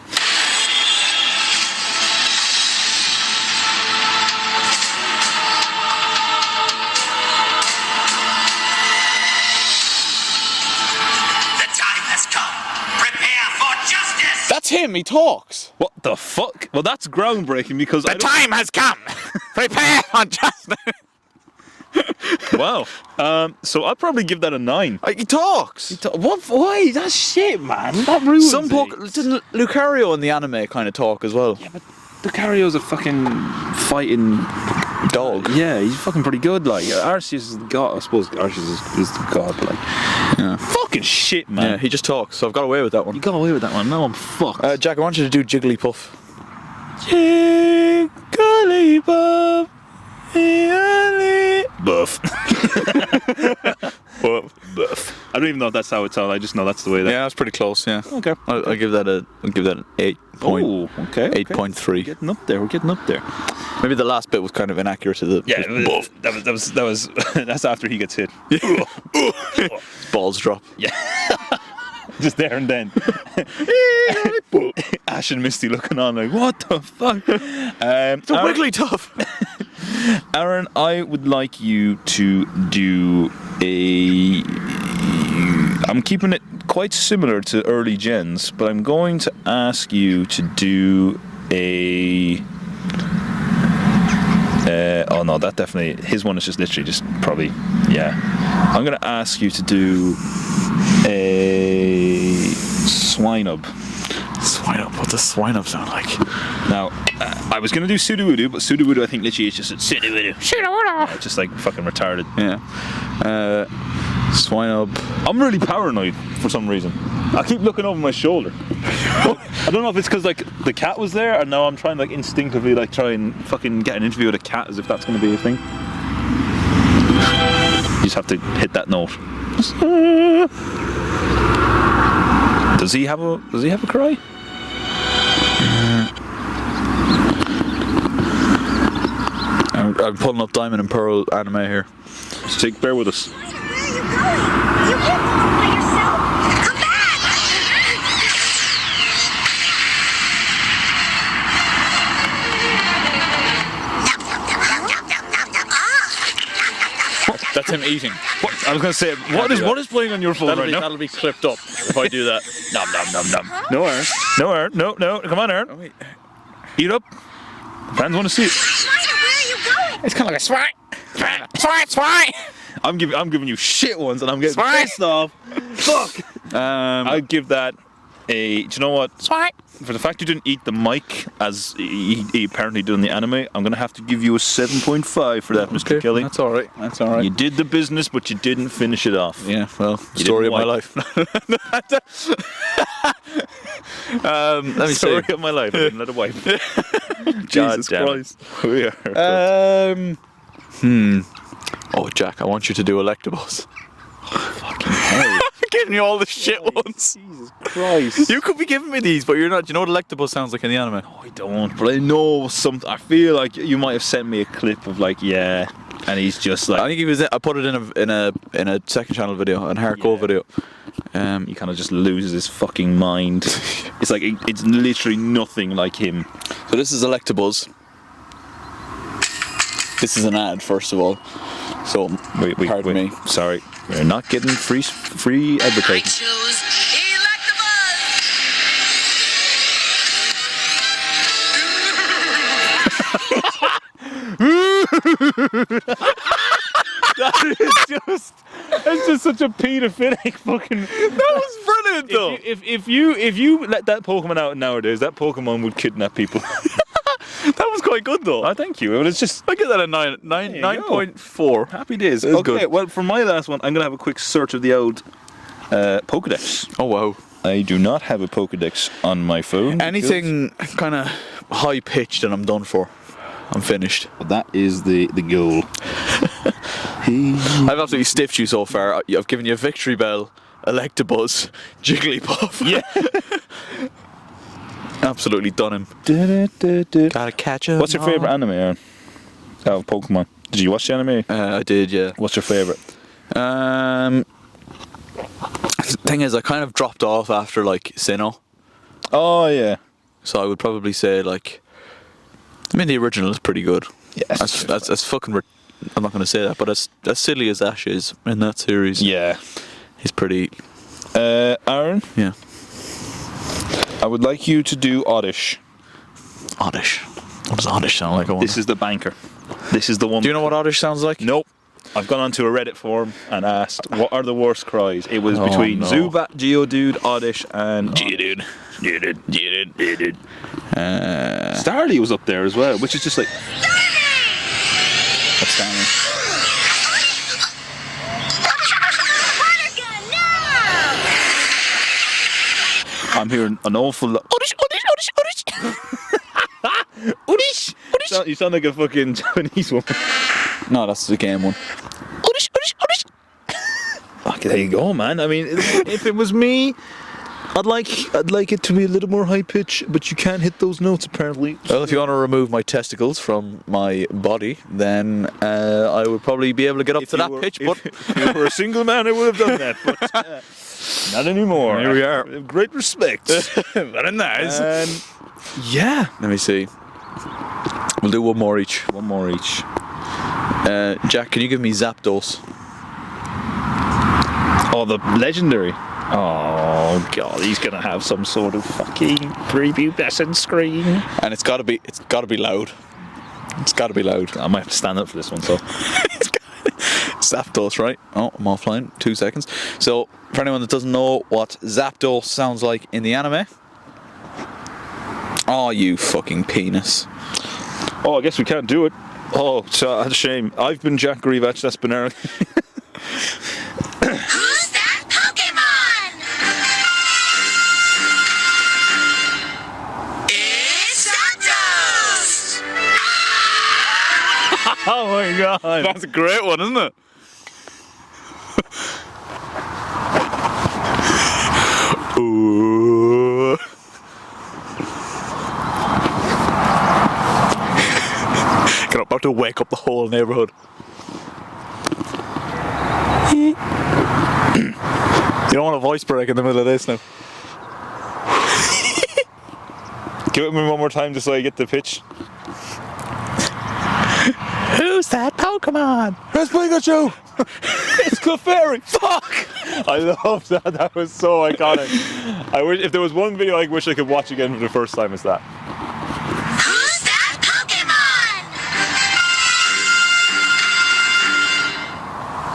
That's him. He talks. What the fuck? Well, that's groundbreaking because The time has come. Prepare for justice. Wow. So I'd probably give that a 9. He talks. What? Why? That's shit, man. That ruins Some didn't Lucario in the anime kind of talk as well? Yeah, but Lucario's a fucking fighting Dog. Yeah, he's fucking pretty good. Like Arceus is the god. I suppose Arceus is the god. But like, Yeah. fucking shit, man. Yeah, he just talks. So I've got away with that You one. got away with that one. Now I'm fucked. Jack, I want you to do Jigglypuff. Jigglypuff. Buff. Buff. I don't even know if that's how it's sounds. I just know that's the way that. Yeah, that's pretty close. Yeah. Okay. I'll give that an 8 point. Oh, okay. 8.3. Getting up there. We're getting up there. Maybe the last bit was kind of inaccurate to the. Yeah, that was that's after he gets hit. Balls drop. Yeah. Just there and then. Ash and Misty looking on like, what the fuck? It's a wiggly tough. Aaron, I would like you to do a. I'm keeping it quite similar to early gens, but I'm going to ask you to do a. Oh no, that definitely. His one is just literally just probably. Yeah. I'm going to ask you to do a Swinub. Swinub. What does Swinub sound like? Now, I was going to do Sudowoodo, but Sudowoodo I think literally is just Sudowoodo. Sudowoodo. Just like fucking retarded. Yeah. Swinub. I'm really paranoid for some reason. I keep looking over my shoulder. I don't know if it's because like the cat was there, and now I'm trying like instinctively like try and fucking get an interview with a cat as if that's going to be a thing. You just have to hit that note. Does he have a cry? I'm pulling up Diamond and Pearl anime here. So bear with us. Where are you going? You can't go by yourself. Come back! That's him eating. What? I was going to say, what is playing on your phone right now? That'll be clipped up if I do that. Nom nom nom nom. No, Aaron. No, Aaron. No. Come on, Aaron. Oh, wait. Eat up. Fans want to see it. Spider, where are you going? It's kind of like a swine. Swine. I'm giving you shit ones, and I'm getting Swine. pissed off. Fuck. I'd give that a. Do you know what? Swine. For the fact you didn't eat the mic as he apparently did in the anime, I'm gonna have to give you a 7.5 for that, Mr. Kelly. That's all right. That's all right. You did the business, but you didn't finish it off. Yeah, well, You story of didn't my wipe. life. Let me Story see. of my life. I didn't let it wipe. Jesus damn it. Christ. We are. Oh, Jack, I want you to do Electabuzz. Fucking hell. I'm giving you all the shit ones. Jesus Christ. You could be giving me these, but you're not. Do you know what Electabuzz sounds like in the anime? No, I don't, but I know something. I feel like you might have sent me a clip of like, yeah, and he's just like. I think he was. I put it in a second channel video, a hardcore video. He kind of just loses his fucking mind. It's like it's literally nothing like him. So this is Electabuzz. This is an ad, first of all. So pardon me. Sorry, we're not getting free advertising. Choose Electabuzz. It's just such a paedophilic fucking. That was brilliant, though. If you let that Pokemon out nowadays, that Pokemon would kidnap people. That was quite good, though. Oh, thank you. But it's just I get that at 9.4. happy days. It was Okay, good. well, for my last one, I'm gonna have a quick search of the old Pokedex. Oh wow. I do not have a Pokedex on my phone. Anything kind of high pitched, and I'm done for. I'm finished. But that is the goal. I've absolutely stiffed you so far. I've given you a Victory Bell, Electabuzz, Jigglypuff. Yeah. Absolutely done him. Gotta catch him. What's your favorite anime, Aaron? Of Pokemon. Did you watch the anime? I did, yeah. What's your favorite? The thing is, I kind of dropped off after like Sinnoh, Oh yeah. so I would probably say like, I mean the original is pretty good. Yes. That's fucking. I'm not going to say that, but as silly as Ash is in that series, Yeah. he's pretty. Aaron, Yeah. I would like you to do Oddish. Oddish. What does Oddish sound like? I wonder? This is the banker. This is the one. Do you know what Oddish sounds like? Nope. I've gone onto a Reddit forum and asked, what are the worst cries? It was between no. Zubat, Geodude, Oddish, and Geodude. Starly was up there as well, which is just like. That's Stanley. Water gun, no! I'm hearing an awful lot. Oddish. Oddish! You sound like a fucking Japanese woman. No, that's the game one. Oddish. Fuck, there you go, man. I mean, if it was me, I'd like it to be a little more high pitch, but you can't hit those notes apparently. Well, if you want to remove my testicles from my body, then I would probably be able to get up to that pitch. But If you were a single man, I would have done that, but not anymore. Here we are. Great respect. very nice. Yeah. Let me see. We'll do one more each. One more each. Jack, can you give me Zapdos? Oh, the legendary. Oh god, he's gonna have some sort of fucking prepubescent scream. And it's gotta be loud. It's gotta be loud. I might have to stand up for this one, so. Zapdos, right? Oh, I'm offline. 2 seconds. So, for anyone that doesn't know what Zapdos sounds like in the anime. Oh, you fucking penis. Oh, I guess we can't do it. Oh, so that's a shame. I've been Jack GRZYWACZ, that's been Aaron. Who's that Pokemon? It's Zapdos! Oh my god. That's a great one, isn't it? Ooh. I'm about to wake up the whole neighborhood. You don't want a voice break in the middle of this now. Give it me one more time just so I get the pitch. Who's that Pokemon? It's Pikachu! It's Clefairy! Fuck! I love that. That was so iconic. I wish if there was one video I wish I could watch again for the first time, it's that. Who's that Pokemon?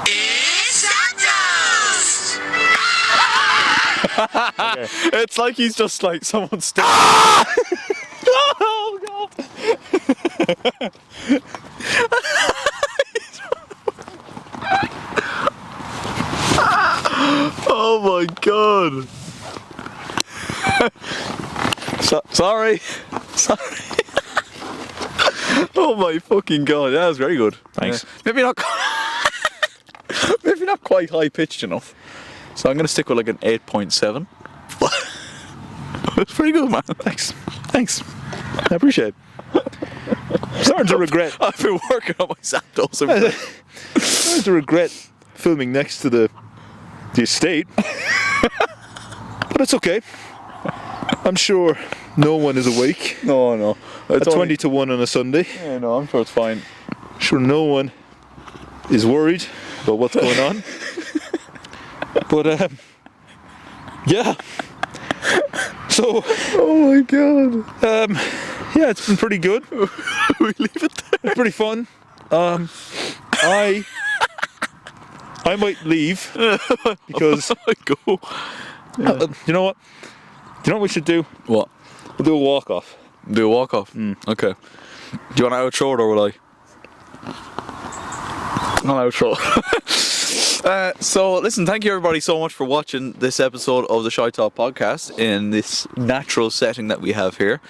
It's Zapdos! It's like he's just like someone stabbed. Oh god! Oh my god! Sorry. Oh my fucking god! That was very good. Thanks. Maybe not. Maybe not quite high pitched enough. So I'm gonna stick with like an 8.7. It's pretty good, man. Thanks. I appreciate it. I'm starting to regret. I've been working on my Zapdos. I'm starting to regret filming next to the estate. But it's okay. I'm sure no one is awake. No. At It's 20 to 1 on a Sunday. Yeah, no, I'm sure it's fine. Sure no one is worried about what's going on. But yeah. So Oh my god. yeah, it's been pretty good. We leave it there. Pretty fun. I might leave because Go. you know what? Do you know what we should do? What? We'll do a walk off. Do a walk off. Okay. Do you want to outro it or will I? I'll outro. So listen, thank you everybody so much for watching this episode of the ShiteTalk podcast in this natural setting that we have here.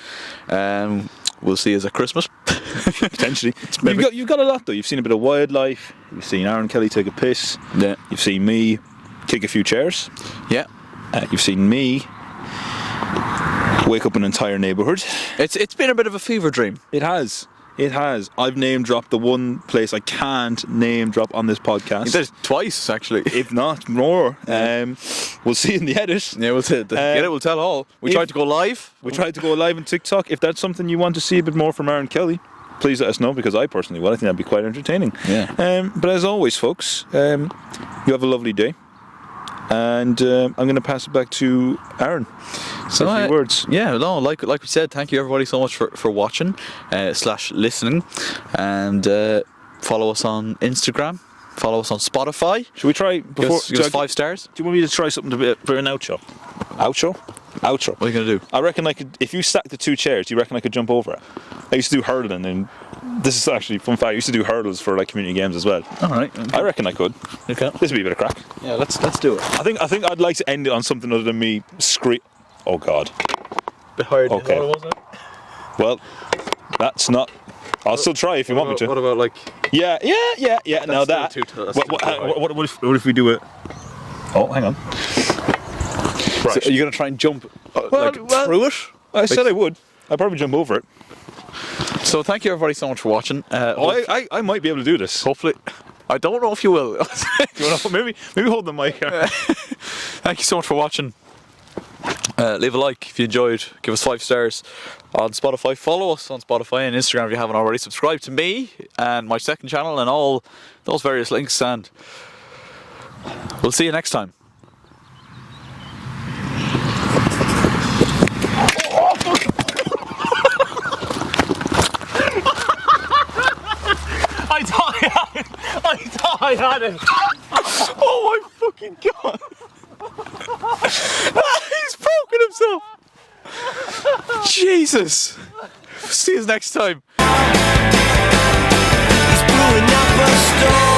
We'll see you at Christmas. Potentially. You've got a lot though. You've seen a bit of wildlife. You've seen Aaron Kelly take a piss. Yeah. You've seen me kick a few chairs. Yeah. You've seen me wake up an entire neighbourhood. It's been a bit of a fever dream. It has. It has. I've name dropped the one place I can't name drop on this podcast. You did it twice actually. If not more. We'll see in the edit. Yeah, we'll tell all. We tried to go live. We tried to go live on TikTok. If that's something you want to see a bit more from Aaron Kelly, please let us know, because I personally will. I think that'd be quite entertaining. Yeah. But as always, folks, you have a lovely day. And I'm going to pass it back to Aaron. So a few words. Yeah, no, like we said, thank you everybody so much for watching / listening, and follow us on Instagram, follow us on Spotify. Should we try before? Give us 5 stars. Do you want me to try something for an outro? Outro. What are you gonna do? I reckon I could. If you stacked the 2 chairs, do you reckon I could jump over it? I used to do hurdling, and this is actually fun fact. I used to do hurdles for like community games as well. All right. I reckon I could. Okay. This would be a bit of crack. Yeah, let's do it. I think I'd like to end it on something other than me scream. Oh God. Bit higher than Okay. what was it? Well, that's not. I'll still try if you want me to. What about like? Yeah. Now that. What if we do it? Oh, hang on. So are you gonna try and jump through it? I said I would. I'd probably jump over it. So thank you everybody so much for watching. I might be able to do this. Hopefully, I don't know if you will. Do you want to, maybe hold the mic. Thank you so much for watching. Leave a like if you enjoyed. Give us 5 stars on Spotify. Follow us on Spotify and Instagram if you haven't already. Subscribe to me and my second channel and all those various links. And we'll see you next time. I thought I had it. Oh my fucking god! He's broken himself! Jesus! See you next time. He's blowing up a storm.